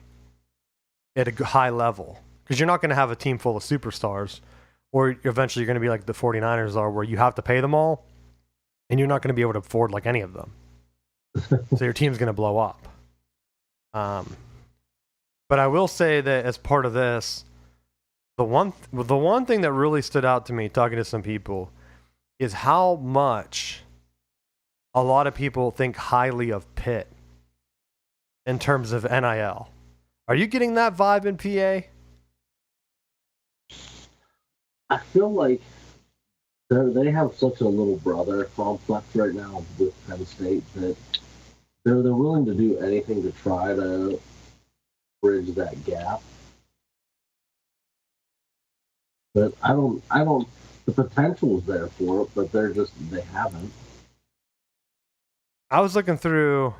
at a high level, because you're not going to have a team full of superstars, or eventually you're going to be like the 49ers are, where you have to pay them all and you're not going to be able to afford like any of them. So your team's going to blow up. But I will say that as part of this, the one thing that really stood out to me talking to some people is how much a lot of people think highly of Pitt in terms of NIL. Are you getting that vibe in PA? I feel like they have such a little brother complex right now with Penn State that they're willing to do anything to try to bridge that gap. But I don't. The potential is there for it, but they haven't. I was looking through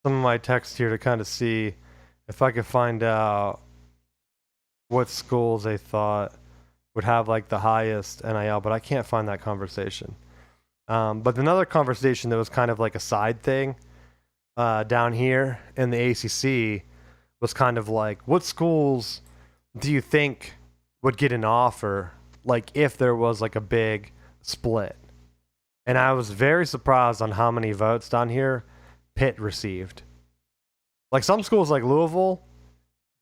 some of my texts here to kind of see if I could find out what schools they thought would have like the highest NIL, but I can't find that conversation. But another conversation that was kind of like a side thing down here in the ACC was kind of like, what schools do you think would get an offer, like if there was like a big split? And I was very surprised on how many votes down here Pitt received. Like some schools like Louisville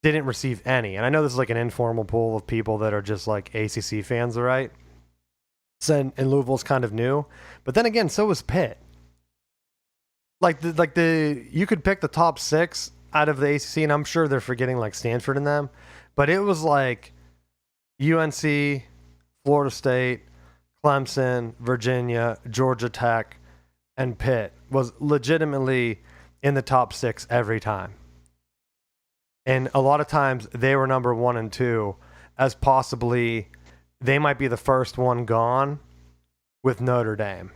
didn't receive any. And I know this is like an informal pool of people that are just like ACC fans, right? So, and Louisville's kind of new. But then again, so was Pitt. You could pick the top 6 out of the ACC, and I'm sure they're forgetting like Stanford in them. But it was like UNC, Florida State, Clemson, Virginia, Georgia Tech, and Pitt was legitimately in the top 6 every time. And a lot of times they were number 1 and 2, as possibly they might be the first one gone with Notre Dame.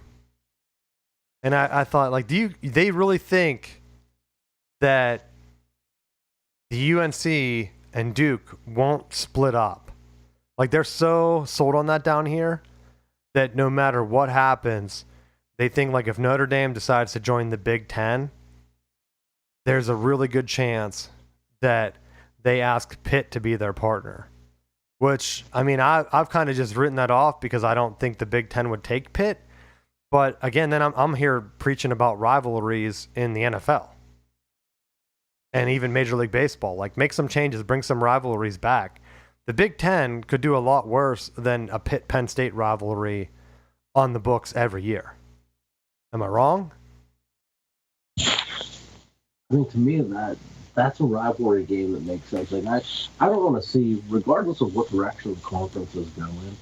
And I thought, like, they really think that the UNC and Duke won't split up? Like, they're so sold on that down here that no matter what happens, they think, like, if Notre Dame decides to join the Big Ten, there's a really good chance that they ask Pitt to be their partner. Which, I mean, I've kind of just written that off because I don't think the Big Ten would take Pitt. But again, then I'm here preaching about rivalries in the NFL and even Major League Baseball. Like, make some changes, bring some rivalries back. The Big Ten could do a lot worse than a Pitt-Penn State rivalry on the books every year. Am I wrong? I mean, to me, that's a rivalry game that makes sense. Like, I don't want to see, regardless of what direction the conference is going,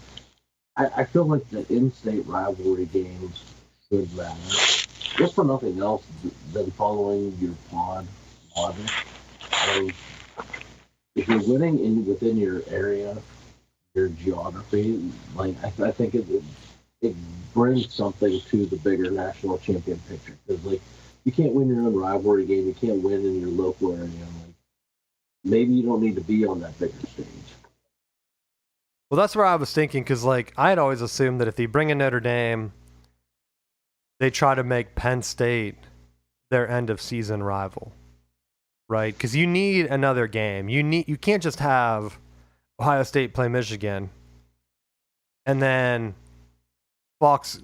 I feel like the in-state rivalry games should matter. Just for nothing else than following your pod logic. If you're winning within your area, your geography, like I think it brings something to the bigger national champion picture. Because, like, you can't win your own rivalry game. You can't win in your local area. Like, maybe you don't need to be on that bigger stage. Well, that's where I was thinking, because, like, I had always assumed that if they bring in Notre Dame, they try to make Penn State their end-of-season rival, right? Because you need another game. You can't just have Ohio State play Michigan, and then Fox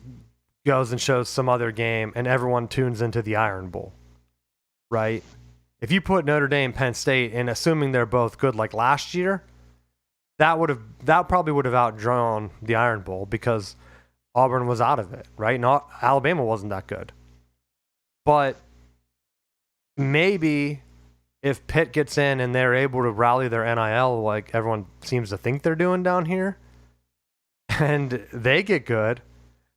goes and shows some other game, and everyone tunes into the Iron Bowl, right? If you put Notre Dame, Penn State, and assuming they're both good like last year, that probably would have outdrawn the Iron Bowl because Auburn was out of it, right? Not Alabama wasn't that good. But maybe if Pitt gets in and they're able to rally their NIL like everyone seems to think they're doing down here, and they get good,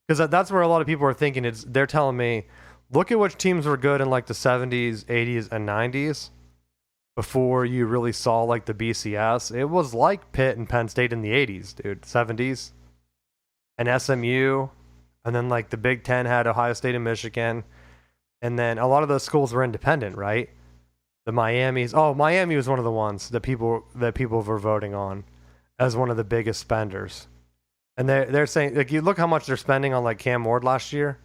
because that's where a lot of people are thinking. They're telling me, look at which teams were good in like the 70s, 80s, and 90s. Before you really saw like the BCS, it was like Pitt and Penn State in the 80s, dude, 70s, and SMU, and then like the Big Ten had Ohio State and Michigan, and then a lot of those schools were independent, right? The Miami was one of the ones that people were voting on as one of the biggest spenders, and they're saying, like, you look how much they're spending on like Cam Ward last year,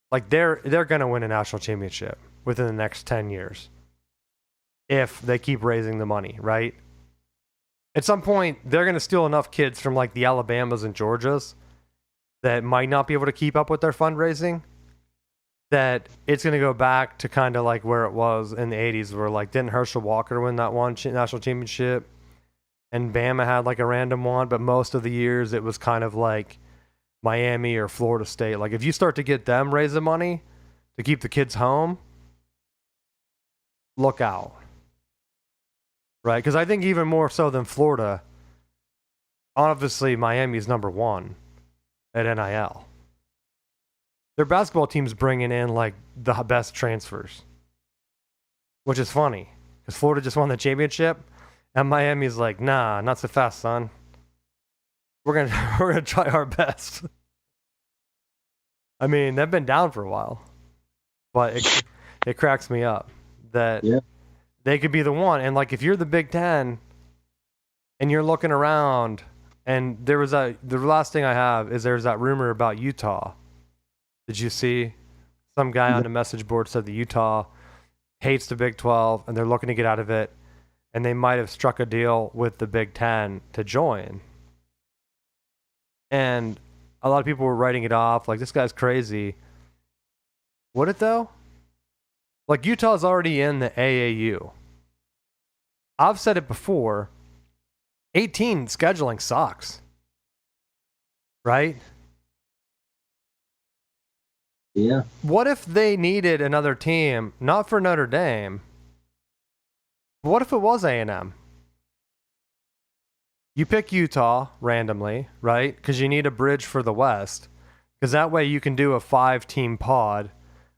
like they're gonna win a national championship within the next 10 years. If they keep raising the money, right? At some point, they're going to steal enough kids from like the Alabamas and Georgias that might not be able to keep up with their fundraising, that it's going to go back to kind of like where it was in the 80s, where like didn't Herschel Walker win that one national championship, and Bama had like a random one, but most of the years it was kind of like Miami or Florida State. Like, if you start to get them raising money to keep the kids home, look out. Right, because I think even more so than Florida, obviously Miami's number 1 at NIL. Their basketball team's bringing in like the best transfers, which is funny because Florida just won the championship, and Miami's like, nah, not so fast, son. We're gonna try our best. I mean, they've been down for a while, but it cracks me up that. Yeah. They could be the one. And like, if you're the Big Ten and you're looking around, and the last thing I have is there's that rumor about Utah. Did you see? Some guy on the message board said the Utah hates the Big 12 and they're looking to get out of it, and they might have struck a deal with the Big Ten to join. And a lot of people were writing it off like, this guy's crazy. Would it though? Like, Utah's already in the AAU. I've said it before. 18 scheduling sucks. Right? Yeah. What if they needed another team, not for Notre Dame? What if it was A&M? you pick Utah randomly, right? Because you need a bridge for the West. Because that way you can do a 5-team pod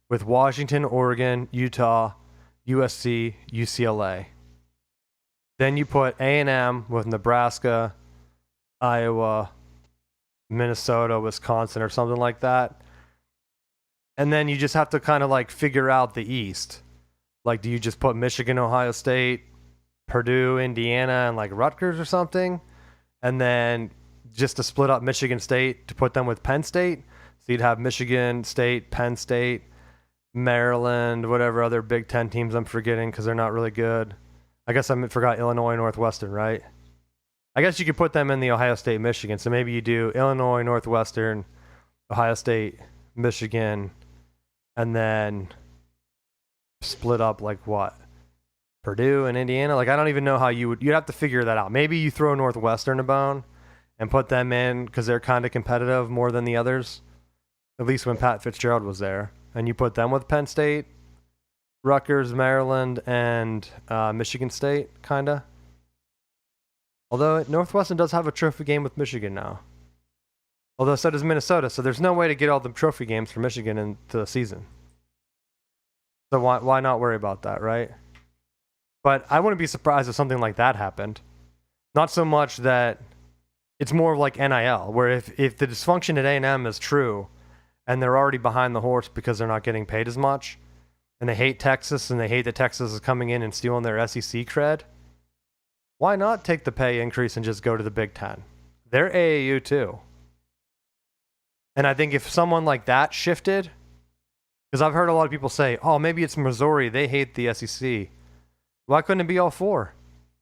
with Washington, Oregon, Utah, USC, UCLA. Then you put A&M with Nebraska, Iowa, Minnesota, Wisconsin, or something like that. And then you just have to kind of like figure out the East. Like, do you just put Michigan, Ohio State, Purdue, Indiana, and like Rutgers or something? And then just to split up Michigan State to put them with Penn State. So you'd have Michigan State, Penn State, Maryland, whatever other Big Ten teams I'm forgetting because they're not really good. I guess I forgot Illinois, Northwestern, right? I guess you could put them in the Ohio State, Michigan. So maybe you do Illinois, Northwestern, Ohio State, Michigan, and then split up like what? Purdue and Indiana? Like, I don't even know how you'd have to figure that out. Maybe you throw Northwestern a bone and put them in because they're kind of competitive more than the others. At least when Pat Fitzgerald was there. And you put them with Penn State, Rutgers, Maryland, and Michigan State, kind of. Although Northwestern does have a trophy game with Michigan now. Although so does Minnesota, so there's no way to get all the trophy games for Michigan into the season. So why not worry about that, right? But I wouldn't be surprised if something like that happened. Not so much that it's more like NIL, where if the dysfunction at A&M is true, and they're already behind the horse because they're not getting paid as much, and they hate Texas, and they hate that Texas is coming in and stealing their SEC cred, why not take the pay increase and just go to the Big Ten? They're AAU too. And I think if someone like that shifted, because I've heard a lot of people say, oh, maybe it's Missouri, they hate the SEC. Why couldn't it be all four?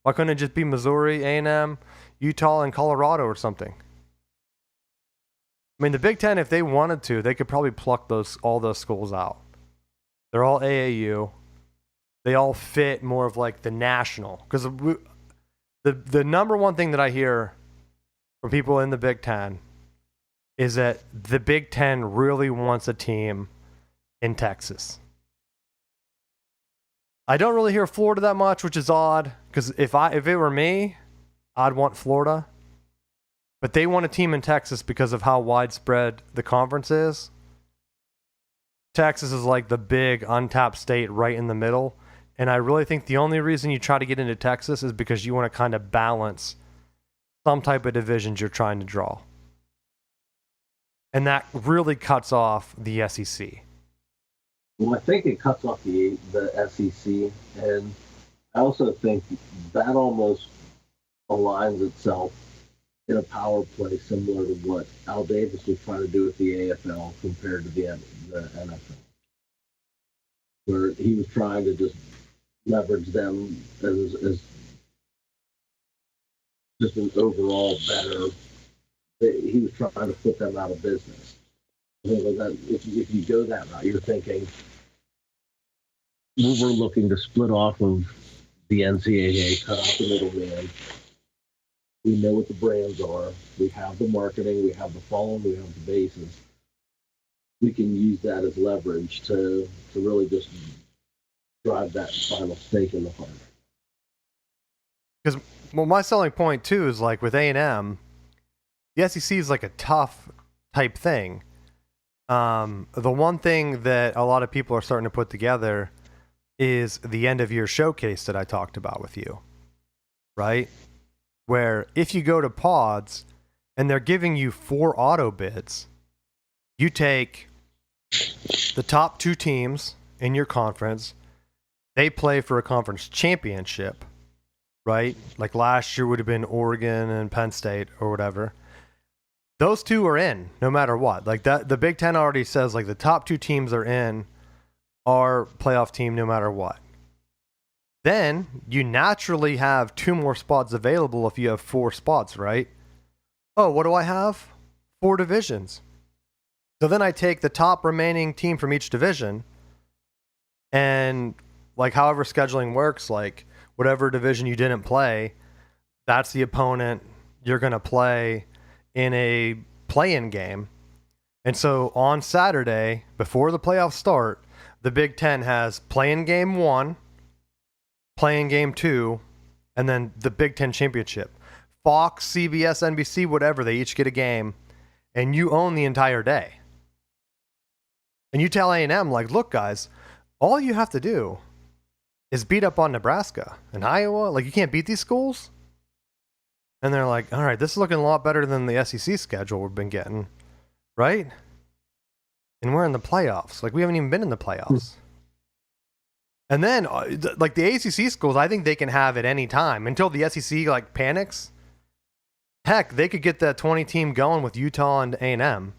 Why couldn't it just be Missouri, A&M, Utah, and Colorado or something? I mean, the Big Ten, if they wanted to, they could probably pluck all those schools out. They're all AAU. They all fit more of like the national. Because the number one thing that I hear from people in the Big Ten is that the Big Ten really wants a team in Texas. I don't really hear Florida that much, which is odd. Because if it were me, I'd want Florida. But they want a team in Texas because of how widespread the conference is. Texas is like the big untapped state right in the middle. And I really think the only reason you try to get into Texas is because you want to kind of balance some type of divisions you're trying to draw. And that really cuts off the SEC. Well, I think it cuts off the SEC. And I also think that almost aligns itself in a power play similar to what Al Davis was trying to do with the AFL compared to the NFL, where he was trying to just leverage them as just an overall better. He was trying to put them out of business. If you go that route, you're thinking we're looking to split off of the NCAA, cut out the middleman. We know what the brands are. We have the marketing. We have the following. We have the bases. We can use that as leverage to really just drive that final stake in the heart. Because my selling point too is like with A&M, the SEC is like a tough type thing. The one thing that a lot of people are starting to put together is the end of year showcase that I talked about with you, right? Where if you go to pods and they're giving you 4 auto bids, you take the top 2 teams in your conference, they play for a conference championship, right? Like last year would have been Oregon and Penn State or whatever. Those 2 are in no matter what. Like that, the Big Ten already says like the top 2 teams are in our playoff team no matter what. Then you naturally have 2 more spots available if you have 4 spots, right? Oh, what do I have? 4 divisions. So then I take the top remaining team from each division and like however scheduling works, like whatever division you didn't play, that's the opponent you're going to play in a play-in game. And so on Saturday, before the playoffs start, the Big Ten has play-in game 1, play-in game 2, and then the Big Ten championship. Fox, CBS, NBC, whatever, they each get a game, and you own the entire day. And you tell A&M, like, look, guys, all you have to do is beat up on Nebraska and Iowa. Like, you can't beat these schools? And they're like, all right, this is looking a lot better than the SEC schedule we've been getting, right? And we're in the playoffs. Like, we haven't even been in the playoffs. And then, like, the ACC schools, I think they can have at any time until the SEC, like, panics. Heck, they could get that 20 team going with Utah and A&M.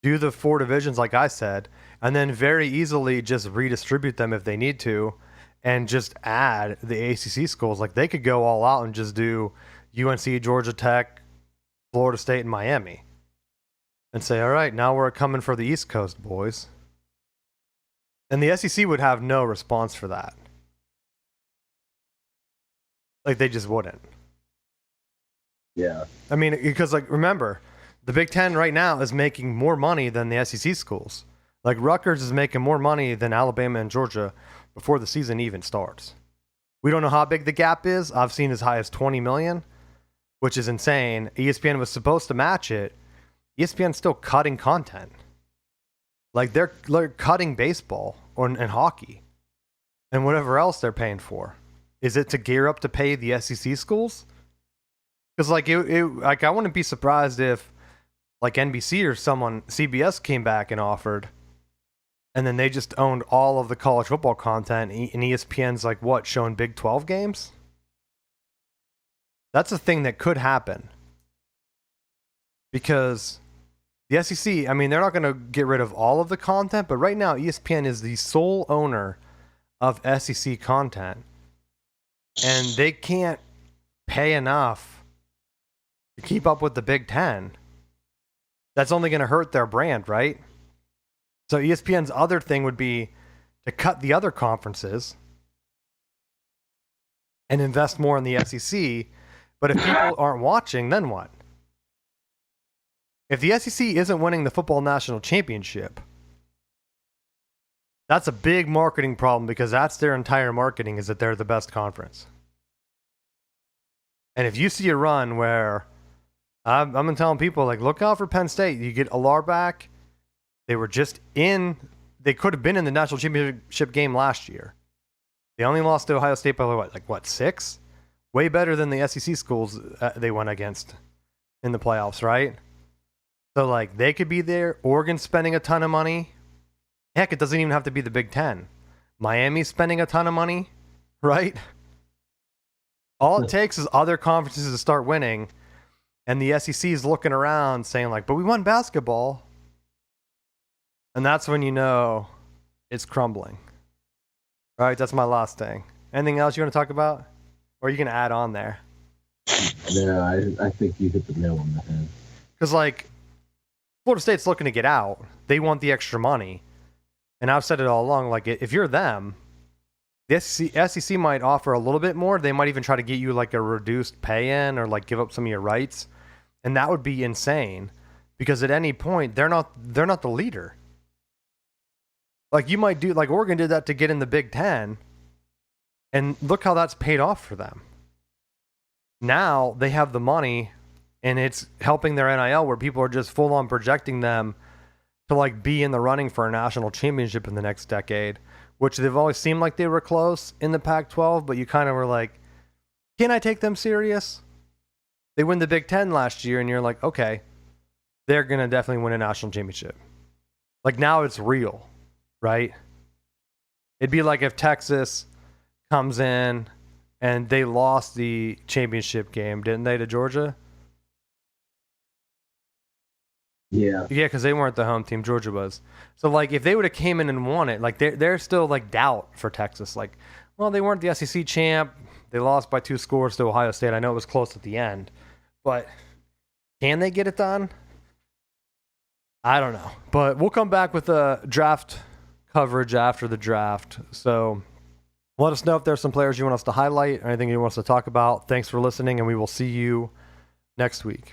Do the 4 divisions, like I said, and then very easily just redistribute them if they need to, and just add the ACC schools. Like, they could go all out and just do UNC, Georgia Tech, Florida State, and Miami. And say, all right, now we're coming for the East Coast, boys. And the SEC would have no response for that. Like, they just wouldn't. Yeah. I mean, because, like, remember, the Big Ten right now is making more money than the SEC schools. Like, Rutgers is making more money than Alabama and Georgia before the season even starts. We don't know how big the gap is. I've seen as high as 20 million, which is insane. ESPN was supposed to match it. ESPN's still cutting content. Like, they're cutting baseball and hockey and whatever else they're paying for. Is it to gear up to pay the SEC schools? Because, like, I wouldn't be surprised if, like, NBC or someone, CBS came back and offered, and then they just owned all of the college football content, and ESPN's, like, what, showing Big 12 games? That's a thing that could happen. Because the SEC, I mean, they're not going to get rid of all of the content, but right now ESPN is the sole owner of SEC content, and they can't pay enough to keep up with the Big Ten. That's only going to hurt their brand, right? So ESPN's other thing would be to cut the other conferences and invest more in the SEC. But if people aren't watching, then what? If the SEC isn't winning the football national championship, that's a big marketing problem, because that's their entire marketing, is that they're the best conference. And if you see a run where I've been telling people, like, look out for Penn State. You get Alar back. They were just in. They could have been in the national championship game last year. They only lost to Ohio State by what, 6? Way better than the SEC schools they went against in the playoffs, right? So, like, they could be there. Oregon's spending a ton of money. Heck, it doesn't even have to be the Big Ten. Miami's spending a ton of money, right? All it takes is other conferences to start winning. And the SEC is looking around saying, like, but we won basketball. And that's when you know it's crumbling. All right, that's my last thing. Anything else you want to talk about? Or are you going to add on there? No, I think you hit the nail on the head. Because, like, Florida State's looking to get out. They want the extra money. And I've said it all along, like, if you're them, the SEC might offer a little bit more. They might even try to get you, like, a reduced pay-in or, like, give up some of your rights. And that would be insane, because at any point they're not the leader. Like, you might do, like, Oregon did that to get in the Big Ten, and look how that's paid off for them. Now they have the money, and it's helping their NIL, where people are just full on projecting them to, like, be in the running for a national championship in the next decade, which they've always seemed like they were close in the Pac-12, but you kind of were like, can I take them serious? They win the Big Ten last year, and you're like, okay, they're going to definitely win a national championship. Like, now it's real, right? It'd be like if Texas comes in and they lost the championship game, didn't they, to Georgia? Yeah. Yeah, because they weren't the home team. Georgia was. So, like, if they would have came in and won it, like, there's still, like, doubt for Texas. Like, well, they weren't the SEC champ. They lost by 2 scores to Ohio State. I know it was close at the end. But can they get it done? I don't know. But we'll come back with a draft coverage after the draft. So let us know if there's some players you want us to highlight or anything you want us to talk about. Thanks for listening, and we will see you next week.